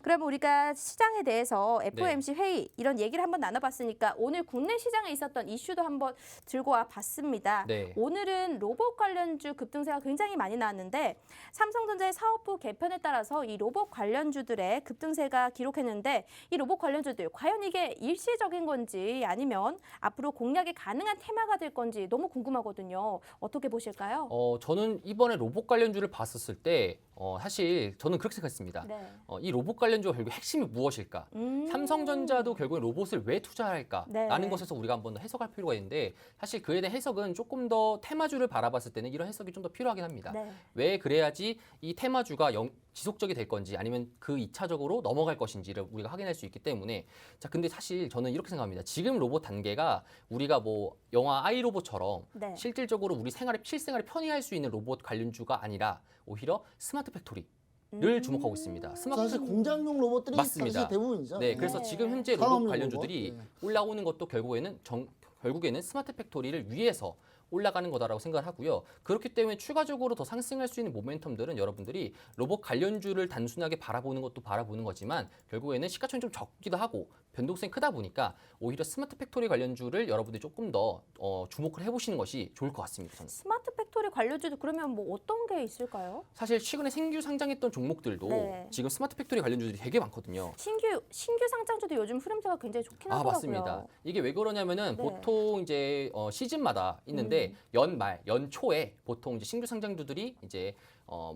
그럼 우리가 시장에 대해서 FOMC 회의 이런 얘기를 한번 나눠봤으니까 오늘 국내 시장에 있었던 이슈도 한번 들고 와 봤습니다. 네. 오늘은 로봇 관련주 급등세가 굉장히 많이 나왔는데 삼성전자의 사업부 개편에 따라서 이 로봇 관련주들의 급등세가 기록했는데 이 로봇 관련주들 과연 이게 일시적인 건지 아니면 앞으로 공략이 가능한 테마가 될 건지 너무 궁금하거든요. 어떻게 보실까요? 저는 이번에 로봇 관련주를 봤었을 때 사실 저는 그렇게 생각했습니다. 네. 이 로봇 관련주가 결국 핵심이 무엇일까? 삼성전자도 결국에 로봇을 왜 투자할까라는 네. 것에서 우리가 한번 더 해석할 필요가 있는데 사실 그에 대한 해석은 조금 더 테마주를 바라봤을 때는 이런 해석이 좀 더 필요하긴 합니다. 네. 왜 그래야지 이 테마주가 지속적이 될 건지 아니면 그 2차적으로 넘어갈 것인지를 우리가 확인할 수 있기 때문에 자 근데 사실 저는 이렇게 생각합니다. 지금 로봇 단계가 우리가 뭐 영화 아이로봇처럼 네. 실질적으로 우리 실생활에 편의할 수 있는 로봇 관련주가 아니라 오히려 스마트 팩토리를 주목하고 있습니다. 사실 공장용 로봇들이 맞습니다. 사실 대부분이죠. 네, 그래서 네. 지금 현재 산업용 로봇 관련주들이 로봇. 올라오는 것도 결국에는 스마트 팩토리를 위해서 올라가는 거다라고 생각을 하고요. 그렇기 때문에 추가적으로 더 상승할 수 있는 모멘텀들은 여러분들이 로봇 관련주를 단순하게 바라보는 것도 바라보는 거지만 결국에는 시가총이 좀 적기도 하고 변동성이 크다 보니까 오히려 스마트 팩토리 관련주를 여러분들이 조금 더 주목을 해보시는 것이 좋을 것 같습니다. 저는. 스마트 팩토리 관련주도 그러면 뭐 어떤 게 있을까요? 사실 최근에 신규 상장했던 종목들도 네. 지금 스마트 팩토리 관련주들이 되게 많거든요. 신규 상장주도 요즘 흐름세가 굉장히 좋긴 아, 하더라고요. 맞습니다. 이게 왜 그러냐면은 네. 보통 이제 시즌마다 있는데 연말, 연초에 보통 이제 신규 상장주들이 이제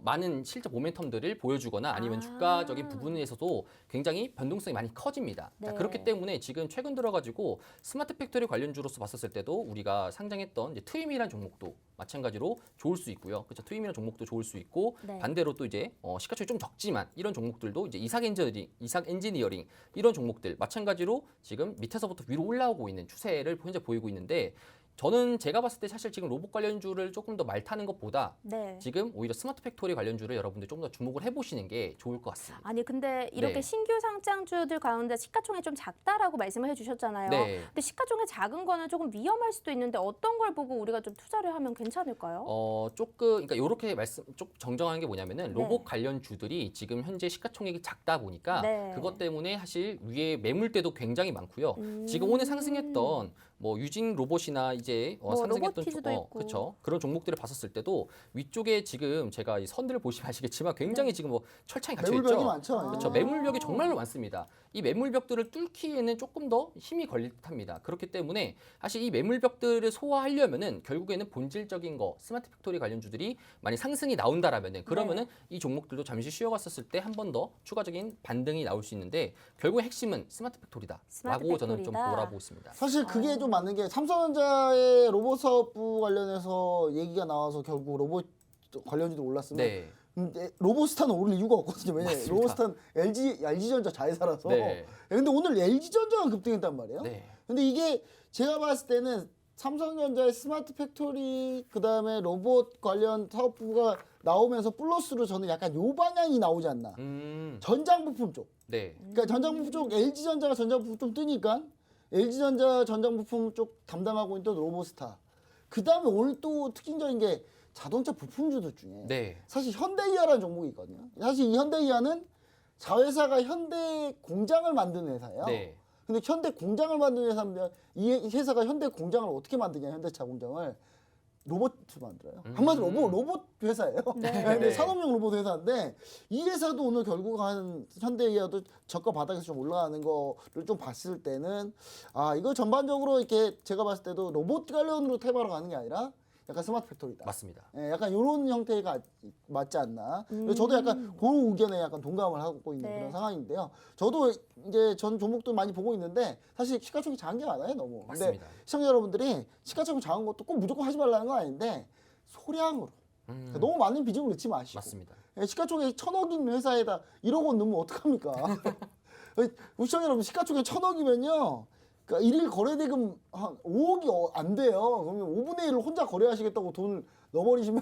많은 실적 모멘텀들을 보여주거나 아니면 주가적인 부분에서도 굉장히 변동성이 많이 커집니다. 자, 네. 그렇기 때문에 지금 최근 들어가지고 스마트 팩토리 관련주로서 봤었을 때도 우리가 상장했던 이제 트윈이라는 종목도 마찬가지로 좋을 수 있고요. 그렇죠. 트윈이라는 종목도 좋을 수 있고 네. 반대로 또 이제 시가총이 좀 적지만 이런 종목들도 이제 이삭 엔지니어링 이런 종목들 마찬가지로 지금 밑에서부터 위로 올라오고 있는 추세를 현재 보이고 있는데 저는 제가 봤을 때 사실 지금 로봇 관련주를 조금 더 말타는 것보다 네. 지금 오히려 스마트 팩토리 관련주를 여러분들 좀 더 주목을 해보시는 게 좋을 것 같습니다. 아니 근데 이렇게 네. 신규 상장주들 가운데 시가총액이 좀 작다라고 말씀을 해주셨잖아요. 네. 근데 시가총액 작은 거는 조금 위험할 수도 있는데 어떤 걸 보고 우리가 좀 투자를 하면 괜찮을까요? 그러니까 이렇게 좀 정정하는 게 뭐냐면은 로봇 네. 관련주들이 지금 현재 시가총액이 작다 보니까 네. 그것 때문에 사실 위에 매물대도 굉장히 많고요. 지금 오늘 상승했던 뭐 유진 로봇이나 이제 뭐 상승했던 로보티즈도 있고. 그렇죠. 그런 종목들을 봤었을 때도 위쪽에 지금 제가 이 선들을 보시면 아시겠지만 굉장히 지금 뭐 철창이 갇혀 있죠. 매물벽이 많죠. 그렇죠. 매물벽이 정말로 많습니다. 이 매물벽들을 뚫기에는 조금 더 힘이 걸릴 듯합니다. 그렇기 때문에 사실 이 매물벽들을 소화하려면은 결국에는 본질적인 거 스마트 팩토리 관련주들이 많이 상승이 나온다라면은 그러면은 이 종목들도 잠시 쉬어갔었을 때 한 번 더 추가적인 반등이 나올 수 있는데 결국 핵심은 스마트 팩토리다라고 스마트 저는 좀 팩토리다. 몰아보고 있습니다. 사실 그게 좀 맞는 게 삼성전자의 자회사의 로봇 사업부 관련해서 얘기가 나와서 결국 로봇 관련주도 올랐으면 네. 로봇스타는 오를 이유가 없거든요. 왜냐면 맞습니다. 로봇스타는 LG전자 자회사라서. 네. 근데 오늘 LG전자가 급등했단 말이에요. 네. 근데 이게 제가 봤을 때는 삼성전자의 스마트 팩토리 그다음에 로봇 관련 사업부가 나오면서 플러스로 저는 약간 요 방향이 나오지 않나. 전장 부품 쪽. 네. 그러니까 전장 부품 쪽 LG전자가 전장 부품 좀 뜨니까 LG전자 전장 부품 쪽 담당하고 있던 로봇스타. 그다음에 오늘 또 특징적인 게 자동차 부품주들 중에 네. 사실 현대이하라는 종목이 있거든요. 사실 이 현대이하는 자회사가 현대 공장을 만드는 회사예요. 네. 근데 현대 공장을 만드는 회사면 이 회사가 현대 공장을 어떻게 만드냐, 현대차 공장을 로봇을 만들어요. 한마디로 로봇 회사예요. 근데 네. 산업용 로봇 회사인데 이 회사도 오늘 결국 한 현대이하도 저가 바닥에서 좀 올라가는 거를 좀 봤을 때는 아 이거 전반적으로 이렇게 제가 봤을 때도 로봇 관련으로 태바로 가는 게 아니라 약간 스마트 팩토리다. 맞습니다. 예, 약간 이런 형태가 맞지 않나. 그래서 저도 약간 그 의견에 약간 동감을 하고 있는 네. 그런 상황인데요. 저도 이제 전 종목도 많이 보고 있는데 사실 시가총액 작은 게 많아요, 너무. 근데 맞습니다. 시청자 여러분들이 시가총액 작은 것도 꼭 무조건 하지 말라는 건 아닌데 소량으로 그러니까 너무 많은 비중을 넣지 마시고. 맞습니다. 예, 시가총액 1,000억인 회사에다 1억 원 넣으면 어떡합니까? 우리 시청자 여러분 시가총액 1,000억이면요. 그러니까 일일 거래대금 한 5억이 안 돼요. 그러면 5분의 1을 혼자 거래하시겠다고 돈을 넣어버리시면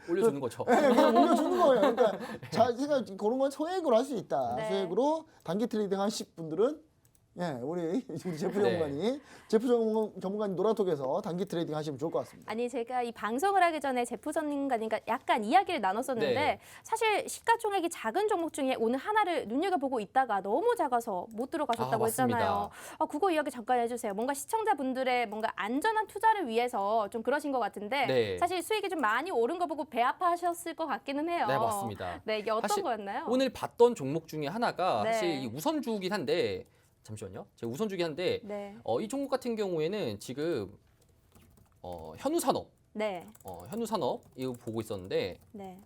올려주는 거죠. 네, 그냥 올려주는 거예요. 그러니까 자, 제가 그런 건 소액으로 할 수 있다. 네. 소액으로 단기 트레이딩 하실 분들은 예, 우리 제프 네. 전문가님, 전문가님 노란톡에서 단기 트레이딩 하시면 좋을 것 같습니다. 아니 제가 이 방송을 하기 전에 제프 전문가님과 약간 이야기를 나눴었는데 네. 사실 시가총액이 작은 종목 중에 오늘 하나를 눈여겨보고 있다가 너무 작아서 못 들어가셨다고 맞습니다. 했잖아요. 그거 이야기 잠깐 해주세요. 뭔가 시청자분들의 뭔가 안전한 투자를 위해서 좀 그러신 것 같은데 네. 사실 수익이 좀 많이 오른 거 보고 배 아파하셨을 것 같기는 해요. 네, 맞습니다. 네, 이게 어떤 사실 거였나요? 오늘 봤던 종목 중에 하나가 네. 사실 이 우선주긴 한데 잠시만요. 제가 우선주긴 한데 네, 이 종목 같은 경우에는 지금 현우산업, 네, 현우산업 이거 보고 있었는데 네.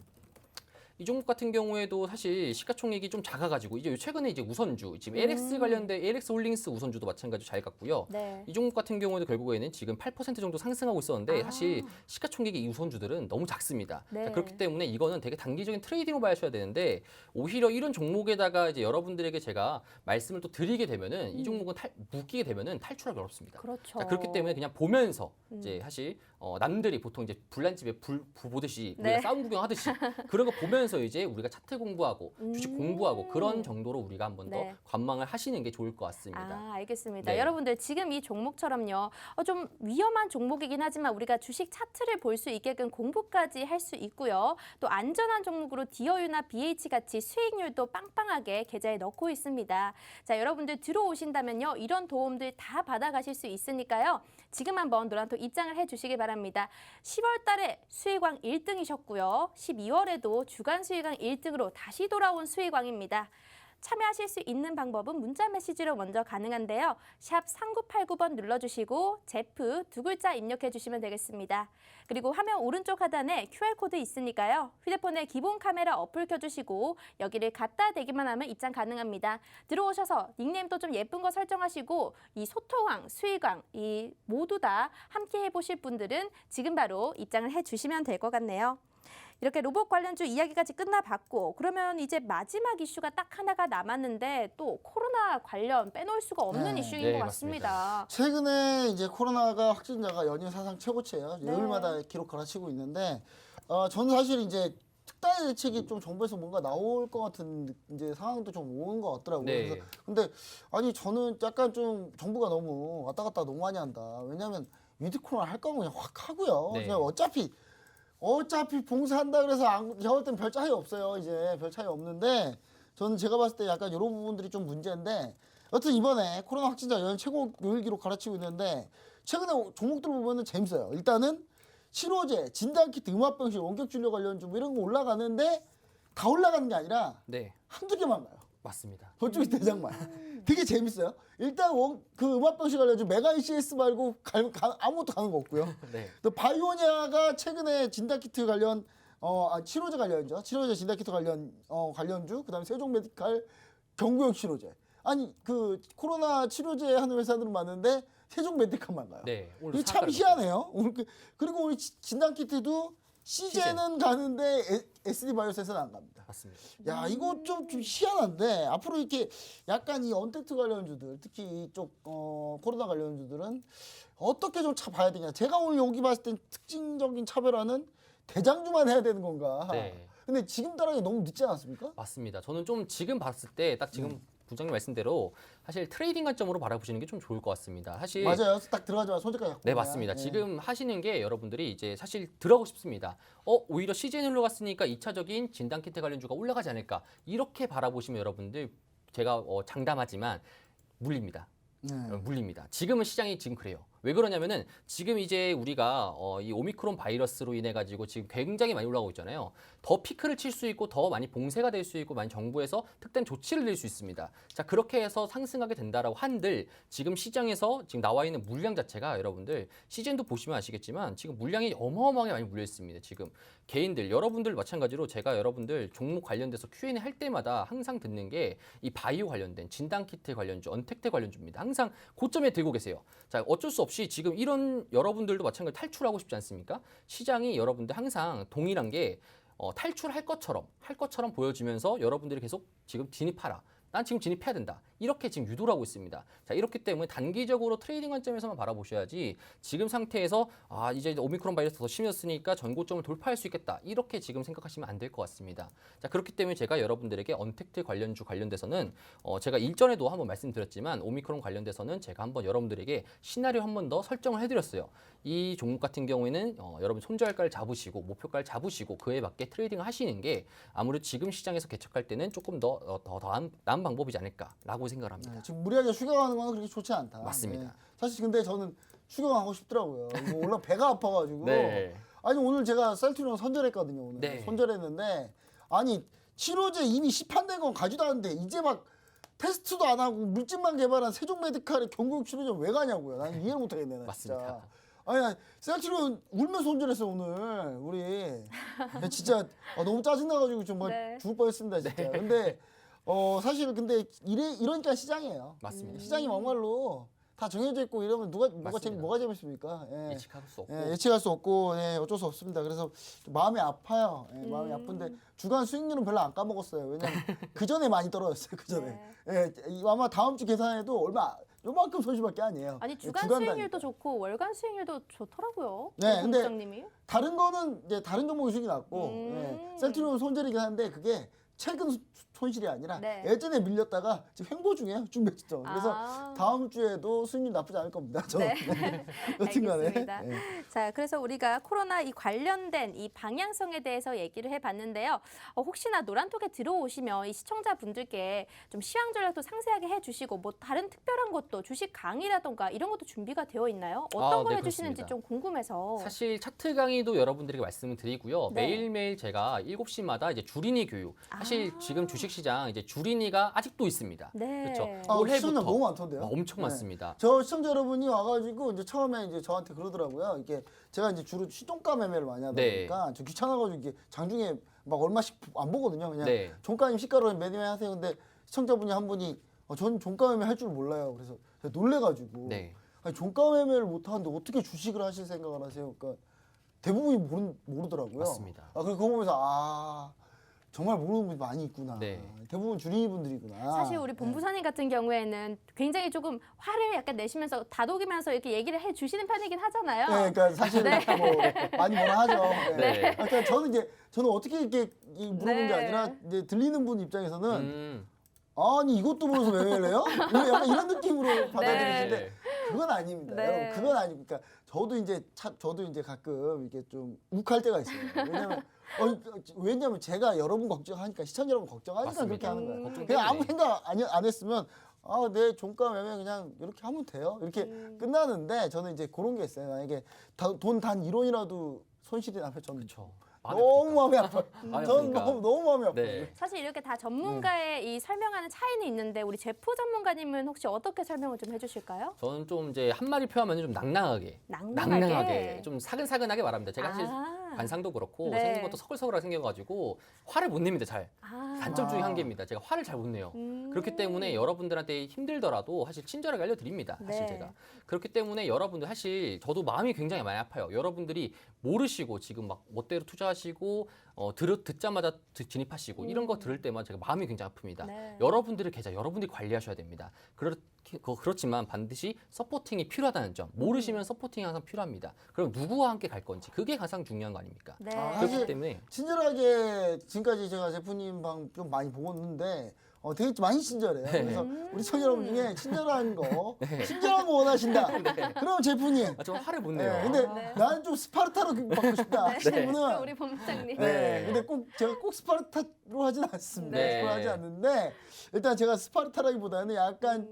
이 종목 같은 경우에도 사실 시가총액이 좀 작아가지고 이제 최근에 이제 우선주 지금 LX 관련된 LX 홀딩스 우선주도 마찬가지로 잘 갔고요. 네. 이 종목 같은 경우에도 결국에는 지금 8% 정도 상승하고 있었는데 사실 시가총액이 이 우선주들은 너무 작습니다. 네. 자, 그렇기 때문에 이거는 되게 단기적인 트레이딩으로 봐셔야 되는데 오히려 이런 종목에다가 이제 여러분들에게 제가 말씀을 또 드리게 되면은 이 종목은 묶이게 되면은 탈출하기 어렵습니다. 그렇죠. 자, 그렇기 때문에 그냥 보면서 이제 사실 남들이 보통 이제 불난집에 불 보듯이 우리가 네. 싸움 구경하듯이 그런 거 보면서 이제 우리가 차트 공부하고 주식 공부하고 그런 정도로 우리가 한번 더 네. 관망을 하시는 게 좋을 것 같습니다. 아, 알겠습니다. 네. 여러분들 지금 이 종목처럼요. 좀 위험한 종목이긴 하지만 우리가 주식 차트를 볼 수 있게끔 공부까지 할 수 있고요. 또 안전한 종목으로 디어유나 BH 같이 수익률도 빵빵하게 계좌에 넣고 있습니다. 자, 여러분들 들어오신다면요. 이런 도움들 다 받아가실 수 있으니까요. 지금 한번 노란톡 입장을 해주시기 바랍니다. 10월 달에 수익왕 1등이셨고요. 12월에도 주간 수익왕 1등으로 다시 돌아온 수익왕입니다. 참여하실 수 있는 방법은 문자 메시지로 먼저 가능한데요. 샵 3989번 눌러주시고 제프 두 글자 입력해 주시면 되겠습니다. 그리고 화면 오른쪽 하단에 QR코드 있으니까요. 휴대폰에 기본 카메라 어플 켜주시고 여기를 갖다 대기만 하면 입장 가능합니다. 들어오셔서 닉네임도 좀 예쁜 거 설정하시고 이 소토왕, 수익왕 이 모두 다 함께 해보실 분들은 지금 바로 입장을 해주시면 될 것 같네요. 이렇게 로봇 관련주 이야기까지 끝나봤고 그러면 이제 마지막 이슈가 딱 하나가 남았는데 또 코로나 관련 빼놓을 수가 없는 네. 이슈인 네, 것 같습니다. 최근에 이제 코로나가 확진자가 연일 사상 최고치예요. 네. 열흘마다 기록 갈아치고 있는데 저는 사실 이제 특단의 대책이 좀 정부에서 뭔가 나올 것 같은 이제 상황도 좀 오는 것 같더라고요. 네. 그래서 근데 아니 저는 약간 좀 정부가 너무 왔다 갔다 너무 많이 한다. 왜냐하면 위드 코로나 할 거면 그냥 확 하고요. 네. 그냥 어차피 봉사한다 그래서 제가 볼 땐 별 차이 없어요. 이제 별 차이 없는데 저는 제가 봤을 때 약간 이런 부분들이 좀 문제인데 여튼 이번에 코로나 확진자 연일 최고 요일 기록 갈아치고 있는데 최근에 종목들 보면은 재밌어요. 일단은 치료제, 진단키트, 음압병실, 원격진료 관련주 뭐 이런 거 올라가는데 다 올라가는 게 아니라 네, 한두 개만 가요. 맞습니다. 저쪽이 대장만. 되게 재밌어요. 일단 그 음압병실 관련주 메가 ECS 말고 아무것도 가는 거 없고요. 네. 또 바이오니아가 최근에 진단키트 관련 치료제 관련이죠. 치료제 진단키트 관련주, 그다음에 세종메디칼 경구용 치료제. 아니 그 코로나 치료제 하는 회사들은 많은데 세종 메디카만 가요. 네. 이게 참 희한해요. 그리고 우리 진단 키트도 시제는 가는데 SD 바이오셋은 안 갑니다. 맞습니다. 야, 이거 좀 희한한데 앞으로 이렇게 약간 이 언택트 관련주들, 특히 이쪽 코로나 관련주들은 어떻게 좀 봐야 되냐. 제가 오늘 여기 봤을 땐 특징적인 차별화는 대장주만 해야 되는 건가. 네. 근데 지금 따라하기 너무 늦지 않았습니까? 맞습니다. 저는 좀 지금 봤을 때 딱 지금 부장님 말씀대로 사실 트레이딩 관점으로 바라보시는 게 좀 좋을 것 같습니다. 사실 맞아요. 딱 들어가자마자 손절까지 잡고. 네, 맞습니다. 네. 지금 하시는 게 여러분들이 이제 사실 들어가고 싶습니다. 오히려 CJ는 올라갔으니까 2차적인 진단키트 관련주가 올라가지 않을까. 이렇게 바라보시면 여러분들 제가 장담하지만 물립니다. 물립니다. 지금은 시장이 지금 그래요. 왜 그러냐면은 지금 이제 우리가 이 오미크론 바이러스로 인해 가지고 지금 굉장히 많이 올라가고 있잖아요. 더 피크를 칠 수 있고 더 많이 봉쇄가 될 수 있고 많이 정부에서 특단 조치를 낼 수 있습니다. 자, 그렇게 해서 상승하게 된다라고 한들 지금 시장에서 지금 나와 있는 물량 자체가 여러분들 시즌도 보시면 아시겠지만 지금 물량이 어마어마하게 많이 물려 있습니다. 지금 개인들 여러분들 마찬가지로 제가 여러분들 종목 관련돼서 Q&A 할 때마다 항상 듣는 게 이 바이오 관련된 진단키트 관련주, 언택트 관련주입니다. 항상 고점에 들고 계세요. 자, 어쩔 수 없이 지금 이런 여러분들도 마찬가지로 탈출하고 싶지 않습니까? 시장이 여러분들 항상 동일한 게 탈출할 것처럼 보여지면서 여러분들이 계속 지금 진입하라. 난 지금 진입해야 된다. 이렇게 지금 유도를 하고 있습니다. 자, 이렇기 때문에 단기적으로 트레이딩 관점에서만 바라보셔야지 지금 상태에서 이제 오미크론 바이러스 더 심해졌으니까 전고점을 돌파할 수 있겠다. 이렇게 지금 생각하시면 안 될 것 같습니다. 자, 그렇기 때문에 제가 여러분들에게 언택트 관련주 관련돼서는 제가 일전에도 한번 말씀드렸지만 오미크론 관련돼서는 제가 한번 여러분들에게 시나리오 한 번 더 설정을 해드렸어요. 이 종목 같은 경우에는 여러분 손절가를 잡으시고 목표가를 잡으시고 그에 맞게 트레이딩을 하시는 게 아무래도 지금 시장에서 개척할 때는 조금 더 나은 방법이지 않을까라고 생각을 합니다. 네, 지금 무리하게 추격하는 건 그렇게 좋지 않다. 맞습니다. 네. 사실 근데 저는 추격하고 싶더라고요. 이거 올라 배가 아파가지고. 네. 아니 오늘 제가 셀트리온 선절했거든요. 오늘 네. 선절했는데 아니 치료제 이미 시판된 건 가지도 않는데 이제 막 테스트도 안 하고 물질만 개발한 세종 메디칼에 경구용 치료제 왜 가냐고요. 난 이해를 못하겠네. 나 맞습니다. 진짜. 아니 셀트리온 울면서 손절했어 오늘 우리. 진짜 너무 짜증나가지고 정말 네. 죽을 뻔했습니다 진짜. 근데 사실 근데 이러니까 시장이에요. 맞습니다. 시장이 막말로 다 정해져 있고 이러면 뭐가 맞습니다. 재밌습니까? 예. 예측할 수 없고. 예, 예측할 수 없고 어쩔 수 없습니다. 그래서 좀 마음이 아파요. 예, 마음이 아픈데 주간 수익률은 별로 안 까먹었어요. 왜냐면 그 전에 많이 떨어졌어요. 그 전에. 예, 아마 다음 주 계산해도 요만큼 손실밖에 아니에요. 아니 예, 주간 주간 수익률도 좋고 월간 수익률도 좋더라고요. 네, 근데 부장님이. 다른 거는 이제 다른 종목이 수익이 났고 예, 셀트리온 손절이긴 한데 그게 최근 손실이 아니라 네. 예전에 밀렸다가 지금 횡보 중이에요. 쭉 며칠 동안. 그래서 다음 주에도 수익률 나쁘지 않을 겁니다. 저는. 네. 여튼간에. 알겠습니다. 예. 자, 그래서 우리가 코로나 이 관련된 이 방향성에 대해서 얘기를 해봤는데요. 혹시나 노란톡에 들어오시면 이 시청자분들께 좀 시황 전략도 상세하게 해주시고 뭐 다른 특별한 것도 주식 강의라던가 이런 것도 준비가 되어 있나요? 어떤 걸 네, 해주시는지 그렇습니다. 좀 궁금해서. 사실 차트 강의도 여러분들에게 말씀을 드리고요. 네. 매일매일 제가 7시마다 이제 주린이 교육. 사실 지금 주식시장 이제 주린이가 아직도 있습니다. 네. 그렇죠. 시청자 올해부터 너무 많던데요? 엄청 네. 많습니다. 저 시청자 여러분이 와가지고 이제 처음에 이제 저한테 그러더라고요. 이게 제가 이제 주로 시종가 매매를 많이 하다 네. 보니까 저 귀찮아가지고 이게 장중에 막 얼마씩 안 보거든요. 그냥 네. 종가님 시가로 매매하세요. 근데 시청자분이 한 분이 저는 종가 매매 할 줄 몰라요. 그래서 제가 놀래가지고 네. 아니, 종가 매매를 못 하는데 어떻게 주식을 하실 생각을 하세요? 그러니까 대부분이 모르더라고요. 맞습니다. 그래서 그거 보면서 정말 모르는 분이 많이 있구나. 네. 대부분 주린이 분들이구나. 사실 우리 본부사님 같은 경우에는 굉장히 조금 화를 약간 내시면서 다독이면서 이렇게 얘기를 해주시는 편이긴 하잖아요. 네, 그러니까 사실 뭐 많이 뭐라 하죠. 네. 네. 그러니까 저는 어떻게 이렇게 물어본 네. 게 아니라 이제 들리는 분 입장에서는 음. 아니 이것도 모르면서 매매를 해요? 약간 이런 느낌으로 받아들이시는데 네. 그건 아닙니다. 네. 여러분 그건 아니고 그러니까 저도 이제 가끔 이게 좀 욱할 때가 있어요. 왜냐면 제가 여러분 걱정하니까 시청자 여러분 걱정하니까 맞습니다. 그렇게 하는 거예요. 걱정 그냥 아무 때문에. 생각 안 했으면 내 종가 매매 그냥 이렇게 하면 돼요. 이렇게 끝나는데 저는 이제 그런 게 있어요. 만약에 돈 단 1원이라도 손실이 나면 저는 그렇죠. 너무 마음이 아파요. 마음이 저는 아프니까. 너무 마음이 아파요. 네. 사실 이렇게 다 전문가의 이 설명하는 차이는 있는데 우리 제프 전문가님은 혹시 어떻게 설명을 좀 해주실까요? 저는 좀 이제 한 마디 표현하면 좀 낭낭하게 낭낭하게? 좀 사근사근하게 말합니다. 제가 사실 관상도 그렇고 네. 생긴 것도 서글서글하게 생겨가지고 화를 못 냅니다. 잘. 아. 단점 중에 한 개입니다. 제가 화를 잘 못 내요. 그렇기 때문에 여러분들한테 힘들더라도 사실 친절하게 알려드립니다. 사실 네. 제가. 그렇기 때문에 여러분들 사실 저도 마음이 굉장히 많이 아파요. 여러분들이 모르시고 지금 막 멋대로 투자하시고 듣자마자 진입하시고 이런 거 들을 때마다 제가 마음이 굉장히 아픕니다. 네. 여러분들의 계좌 여러분들이 관리하셔야 됩니다. 그렇지만 반드시 서포팅이 필요하다는 점. 모르시면 서포팅이 항상 필요합니다. 그럼 누구와 함께 갈 건지 그게 가장 중요한 거 아닙니까? 네. 그렇기 사실 때문에 친절하게 지금까지 제가 제프님 방 좀 많이 보았는데 되게 많이 친절해요. 네. 그래서 우리 청자 여러분 중에 친절한 거 원하신다. 그럼 제프님. 저 화를 못 네. 내요. 근데 네. 나는 좀 스파르타로 받고 싶다 하시는 그럼 분은 우리 본부장님. 네. 근데 꼭 제가 꼭 스파르타로 하진 않습니다. 네. 그걸 하지 않는데 일단 제가 스파르타라기보다는 약간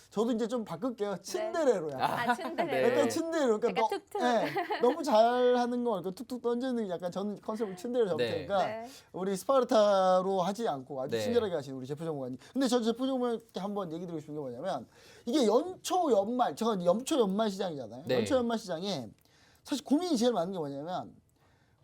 저도 이제 좀 바꿀게요. 친데레로 약간. 아, 친데레. 네. 약간 친데레로. 그러니까 약간 툭툭. 너무 잘하는 거, 툭툭 던지는 약간 저는 컨셉을 친데레로 잡을 네. 테니까 네. 우리 스파르타로 하지 않고 아주 네. 친절하게 하시는 우리 제프 전문가님. 근데 저 제프 전문가님께 한번 얘기 드리고 싶은 게 뭐냐면 이게 연초 연말, 제가 연초 연말 시장이잖아요. 네. 연초 연말 시장에 사실 고민이 제일 많은 게 뭐냐면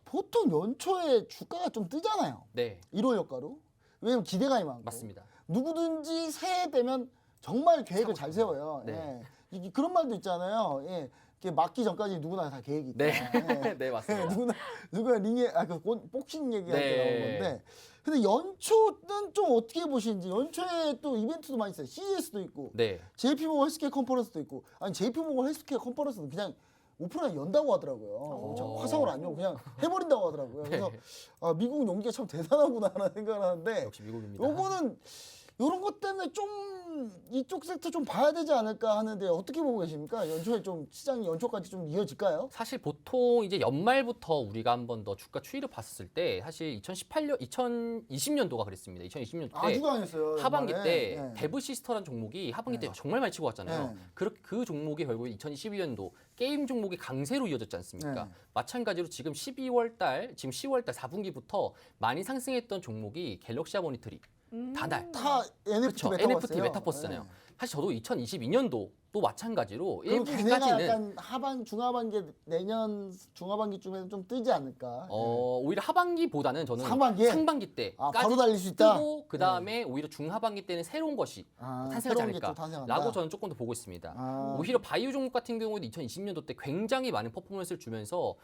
보통 연초에 주가가 좀 뜨잖아요. 네, 1월 여가로. 왜냐면 기대감이 많고. 맞습니다. 누구든지 새해 되면 정말 계획을 잘 세워요. 네. 예. 그런 말도 있잖아요. 예. 이게 맞기 전까지 누구나 다 계획이 있다. 네, 예. 네 맞습니다. 누가 링에 복싱 얘기할 때 나온 네. 건데. 근데 연초는 좀 어떻게 보시는지. 연초에 또 이벤트도 많이 있어요. CES도 있고, 네, JP모건 헬스케어 컨퍼런스도 있고. 아니 JP모건 헬스케어 컨퍼런스는 그냥 오프라인 연다고 하더라고요. 저 화상을 안 용, 그냥 해버린다고 하더라고요. 그래서 아, 미국 용기가 참 대단하구나라는 생각을 하는데. 역시 미국입니다. 요거는 이런 것 때문에 좀 이쪽 섹터 좀 봐야 되지 않을까 하는데 어떻게 보고 계십니까? 연초에 좀 시장이 연초까지 좀 이어질까요? 사실 보통 이제 연말부터 우리가 한 번 더 주가 추이를 봤을 때 사실 2020년도가 그랬습니다. 2020년도 때 아주 강했어요. 하반기 연말에. 때 네. 데브시스터라는 종목이 하반기 때 정말 많이 치고 왔잖아요. 네. 그 종목이 결국 2012년도 게임 종목이 강세로 이어졌지 않습니까? 네. 마찬가지로 지금 12월 달, 지금 10월 달 4분기부터 많이 상승했던 종목이 갤럭시 하모니터리, 다날, 다 NFT 그렇죠. 메타버스예요. NFT 메타버스잖아요. 네. 사실 저도 2022년도 또 마찬가지로 그리고 걔네가 1분기까지는 약간 중하반기 내년 중하반기쯤에는 좀 뜨지 않을까? 오히려 하반기보다는 저는 상반기에? 상반기 때까지 아, 바로 달릴 수 있다? 뜨고 그 다음에 오히려 중하반기 때는 새로운 것이 탄생하지 새로운 게또 탄생한다. 않을까라고 저는 조금 더 보고 있습니다. 아. 오히려 바이오 종목 같은 경우에도 2020년도 때 굉장히 많은 퍼포먼스를 주면서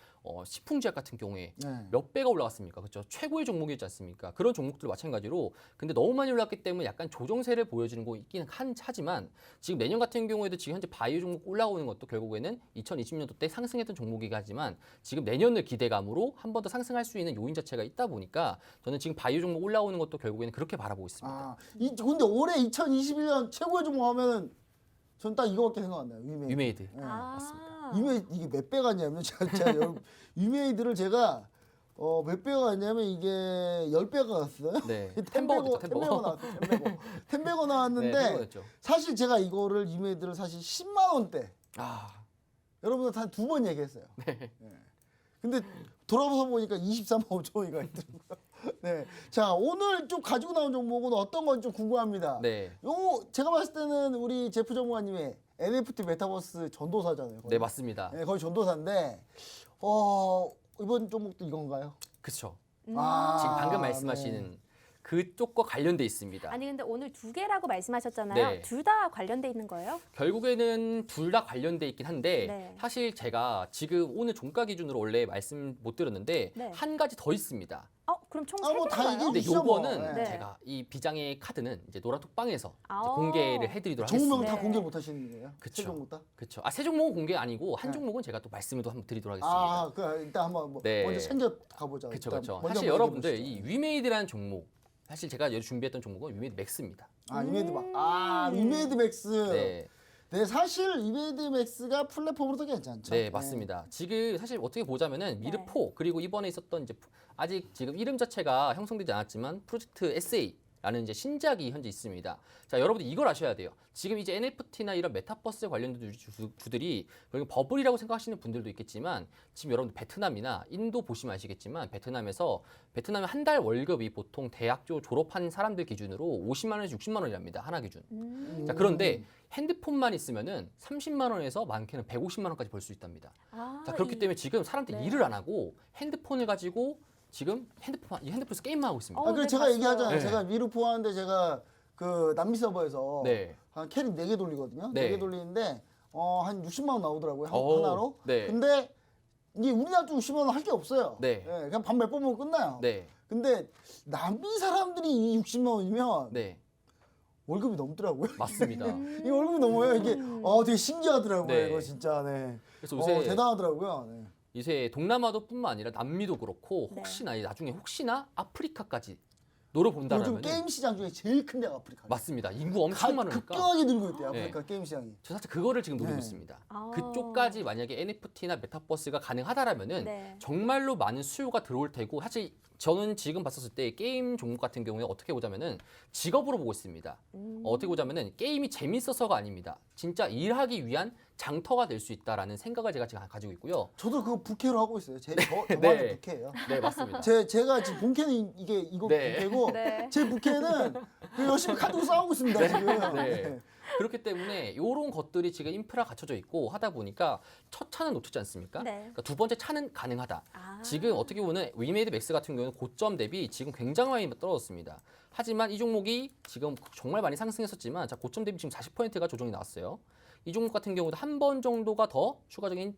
식품제약 같은 경우에 네. 몇 배가 올라갔습니까? 그렇죠? 최고의 종목이었지 않습니까? 그런 종목들 마찬가지로 근데 너무 많이 올랐기 때문에 약간 조정세를 보여주는 거 있기는 하지만 지금 내년 같은 경우에도 지금 현재 바이오 종목 올라오는 것도 결국에는 2020년도 때 상승했던 종목이긴 하지만 지금 내년을 기대감으로 한 번 더 상승할 수 있는 요인 자체가 있다 보니까 저는 지금 바이오 종목 올라오는 것도 결국에는 그렇게 바라보고 있습니다. 아, 근데 올해 2021년 최고의 종목 하면은 전 딱 이거밖에 생각 안 나요. 위메이드. 위메이드. 네. 아. 위메이드 이게 몇 배가 있냐면 제가 여러분 위메이드를 제가 몇 배가 있냐면 이게 10배가 갔어요. 네. 템베거 템버거. 나왔어요. 템베거 네, 나왔는데 템버거였죠. 사실 제가 이거를 위메이드를 사실 10만 원대 아, 여러분들 한 2번 얘기했어요. 네. 근데 돌아서 보니까 23만 5천 원이 가 있더라고요. 네. 자, 오늘 좀 가지고 나온 종목은 어떤 건 좀 궁금합니다. 네. 요 제가 봤을 때는 우리 제프 전문가님의 NFT 메타버스 전도사잖아요. 거의. 네, 맞습니다. 네, 거의 전도사인데 이번 종목도 이건가요? 그렇죠. 아, 지금 방금 네. 말씀하시는 그쪽과 관련돼 있습니다. 아니 근데 오늘 두 개라고 말씀하셨잖아요. 네. 둘 다 관련돼 있는 거예요? 결국에는 둘 다 관련돼 있긴 한데 네. 사실 제가 지금 오늘 종가 기준으로 원래 말씀 못 드렸는데 네. 한 가지 더 있습니다. 그럼 총 아, 세 뭐 다 개인가요? 얘기해 근데 주시죠, 뭐. 요거는 네. 제가 이 비장의 카드는 이제 노란톡방에서 이제 아. 공개를 해드리도록 종목명은 하겠습니다. 다 공개 못 하시는 거예요? 그쵸. 세 종목 다? 그렇죠. 세 종목은 공개 아니고 한 네. 종목은 제가 또 말씀을 또 한번 드리도록 하겠습니다. 아, 일단 한번 네. 먼저 챙겨 가보자. 그렇죠, 일단 그렇죠. 먼저 사실 한번 여러분들 얘기해 이 보시죠. 위메이드라는 종목, 사실 제가 준비했던 종목은 위메이드 맥스입니다. 위메이드 위메이드 맥스. 네, 네, 사실 위메이드 맥스가 플랫폼으로도 괜찮죠. 네 맞습니다. 지금 사실 어떻게 보자면은 네. 미르포 그리고 이번에 있었던 이제 아직 지금 이름 자체가 형성되지 않았지만 프로젝트 SA 라는 이제 신작이 현재 있습니다. 자, 여러분들 이걸 아셔야 돼요. 지금 이제 NFT나 이런 메타버스 관련된 주들이 버블이라고 생각하시는 분들도 있겠지만 지금 여러분들 베트남이나 인도 보시면 아시겠지만 베트남의 한 달 월급이 보통 대학교 졸업한 사람들 기준으로 50만 원에서 60만 원이랍니다. 하나 기준. 자, 그런데 핸드폰만 있으면은 30만 원에서 많게는 150만 원까지 벌 수 있답니다. 자, 그렇기 때문에 지금 사람들이 네. 일을 안 하고 핸드폰을 가지고 지금 핸드폰에서 게임만 하고 있습니다. 그래 네, 제가 봤어요. 얘기하잖아요. 네. 제가 미루포 하는데 제가 그 남미 서버에서 네. 한 캐릭 4개 돌리거든요. 네. 4개 돌리는데 한 60만 원 나오더라고요. 오, 하나로. 네. 근데 이게 우리나라 좀 60만 원 할 게 없어요. 네. 그냥 밥 몇 번 먹으면 끝나요. 네. 근데 남미 사람들이 이 60만 원이면 네. 월급이 넘더라고요. 맞습니다. 이 월급이 넘어요. 이게 되게 신기하더라고요. 네. 이거 진짜. 네. 그래서 요새 대단하더라고요. 네. 요새 동남아도뿐만 아니라 남미도 그렇고 네. 나중에 아프리카까지 요즘 노려본다라면 게임 시장 중에 제일 큰 데가 아프리카. 맞습니다. 인구 엄청 많으니까. 급격하게 늘고 있대요. 네. 아프리카 게임 시장이. 저 사실 그거를 지금 노리고 네. 있습니다. 아. 그쪽까지 만약에 NFT나 메타버스가 가능하다라면은 네. 정말로 많은 수요가 들어올 테고 사실 저는 지금 봤었을 때 게임 종목 같은 경우에 어떻게 보자면은 직업으로 보고 있습니다. 어떻게 보자면은 게임이 재밌어서가 아닙니다. 진짜 일하기 위한 장터가 될 수 있다라는 생각을 제가 지금 가지고 있고요. 저도 그거 부캐로 하고 있어요. 저만의 네. 부캐예요. 네, 맞습니다. 제가 지금 본캐는 이거 네. 부캐고 네. 제 부캐는 열심히 가지고 싸우고 있습니다 지금. 네. 그렇기 때문에 이런 것들이 지금 인프라 갖춰져 있고 하다 보니까 첫 차는 놓쳤지 않습니까? 네. 그러니까 두 번째 차는 가능하다. 아. 지금 어떻게 보면 위메이드 맥스 같은 경우는 고점 대비 지금 굉장히 많이 떨어졌습니다. 하지만 이 종목이 지금 정말 많이 상승했었지만 자, 고점 대비 지금 40%가 조정이 나왔어요. 이 종목 같은 경우도 한 번 정도가 더 추가적인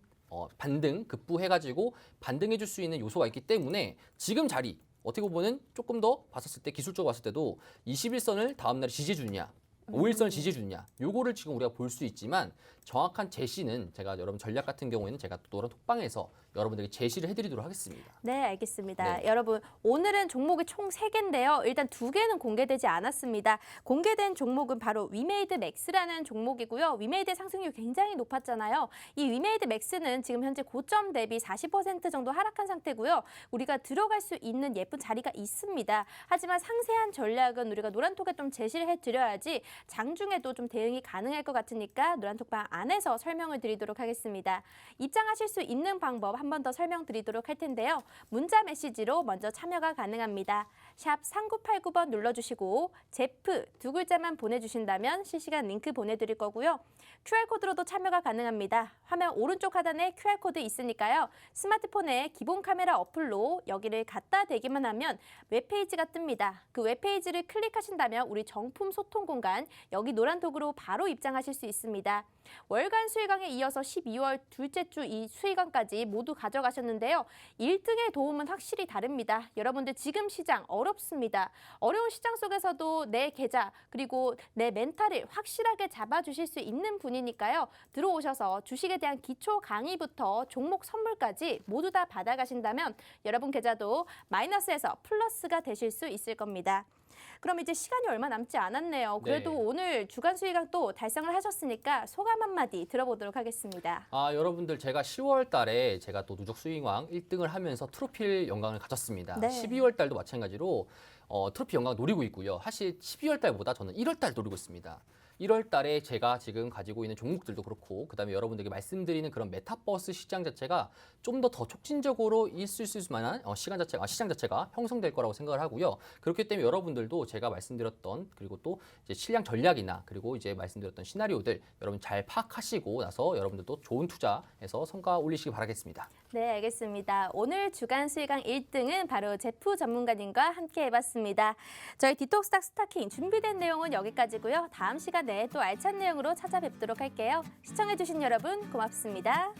반등, 급부해가지고 반등해줄 수 있는 요소가 있기 때문에 지금 자리 어떻게 보면은 조금 더 봤었을 때 기술적으로 봤을 때도 21선을 다음날에 지지해주느냐 5일선을 지지해주느냐 요거를 지금 우리가 볼 수 있지만 정확한 제시는 제가 여러분 전략 같은 경우에는 제가 또 노란 톡방에서 여러분들에게 제시를 해드리도록 하겠습니다. 네, 알겠습니다. 네. 여러분, 오늘은 종목이 총 3개인데요. 일단 2개는 공개되지 않았습니다. 공개된 종목은 바로 위메이드 맥스라는 종목이고요. 위메이드 상승률 굉장히 높았잖아요. 이 위메이드 맥스는 지금 현재 고점 대비 40% 정도 하락한 상태고요. 우리가 들어갈 수 있는 예쁜 자리가 있습니다. 하지만 상세한 전략은 우리가 노란톡에 좀 제시를 해드려야지 장중에도 좀 대응이 가능할 것 같으니까 노란톡방 안에서 설명을 드리도록 하겠습니다. 입장하실 수 있는 방법 한 번 더 설명드리도록 할 텐데요. 문자 메시지로 먼저 참여가 가능합니다. 샵 3989번 눌러주시고 제프 2글자만 보내주신다면 실시간 링크 보내드릴 거고요. QR코드로도 참여가 가능합니다. 화면 오른쪽 하단에 QR코드 있으니까요. 스마트폰에 기본 카메라 어플로 여기를 갖다 대기만 하면 웹페이지가 뜹니다. 그 웹페이지를 클릭하신다면 우리 정품 소통 공간 여기 노란톡으로 바로 입장하실 수 있습니다. 월간 수익왕에 이어서 12월 둘째 주 이 수익왕까지 모두 가져가셨는데요. 1등의 도움은 확실히 다릅니다. 여러분들 지금 시장 어렵습니다. 어려운 시장 속에서도 내 계좌 그리고 내 멘탈을 확실하게 잡아주실 수 있는 분이니까요. 들어오셔서 주식에 대한 기초 강의부터 종목 선물까지 모두 다 받아가신다면 여러분 계좌도 마이너스에서 플러스가 되실 수 있을 겁니다. 그럼 이제 시간이 얼마 남지 않았네요. 그래도 네. 오늘 주간 수익왕 또 달성을 하셨으니까 소감 한마디 들어보도록 하겠습니다. 여러분들 제가 10월 달에 제가 또 누적 수익왕 1등을 하면서 트로피 영광을 가졌습니다. 네. 12월 달도 마찬가지로 트로피 영광 노리고 있고요. 사실 12월 달보다 저는 1월 달 노리고 있습니다. 1월 달에 제가 지금 가지고 있는 종목들도 그렇고 그다음에 여러분들에게 말씀드리는 그런 메타버스 시장 자체가 좀 더 촉진적으로 있을 수 있을 만한 시장 자체가 형성될 거라고 생각을 하고요. 그렇기 때문에 여러분들도 제가 말씀드렸던 그리고 또 이제 실량 전략이나 그리고 이제 말씀드렸던 시나리오들 여러분 잘 파악하시고 나서 여러분들도 좋은 투자해서 성과 올리시기 바라겠습니다. 네, 알겠습니다. 오늘 주간 수익왕 1등은 바로 제프 전문가님과 함께 해봤습니다. 저희 디톡스탁 스타킹 준비된 내용은 여기까지고요. 다음 시간에 또 알찬 내용으로 찾아뵙도록 할게요. 시청해주신 여러분 고맙습니다.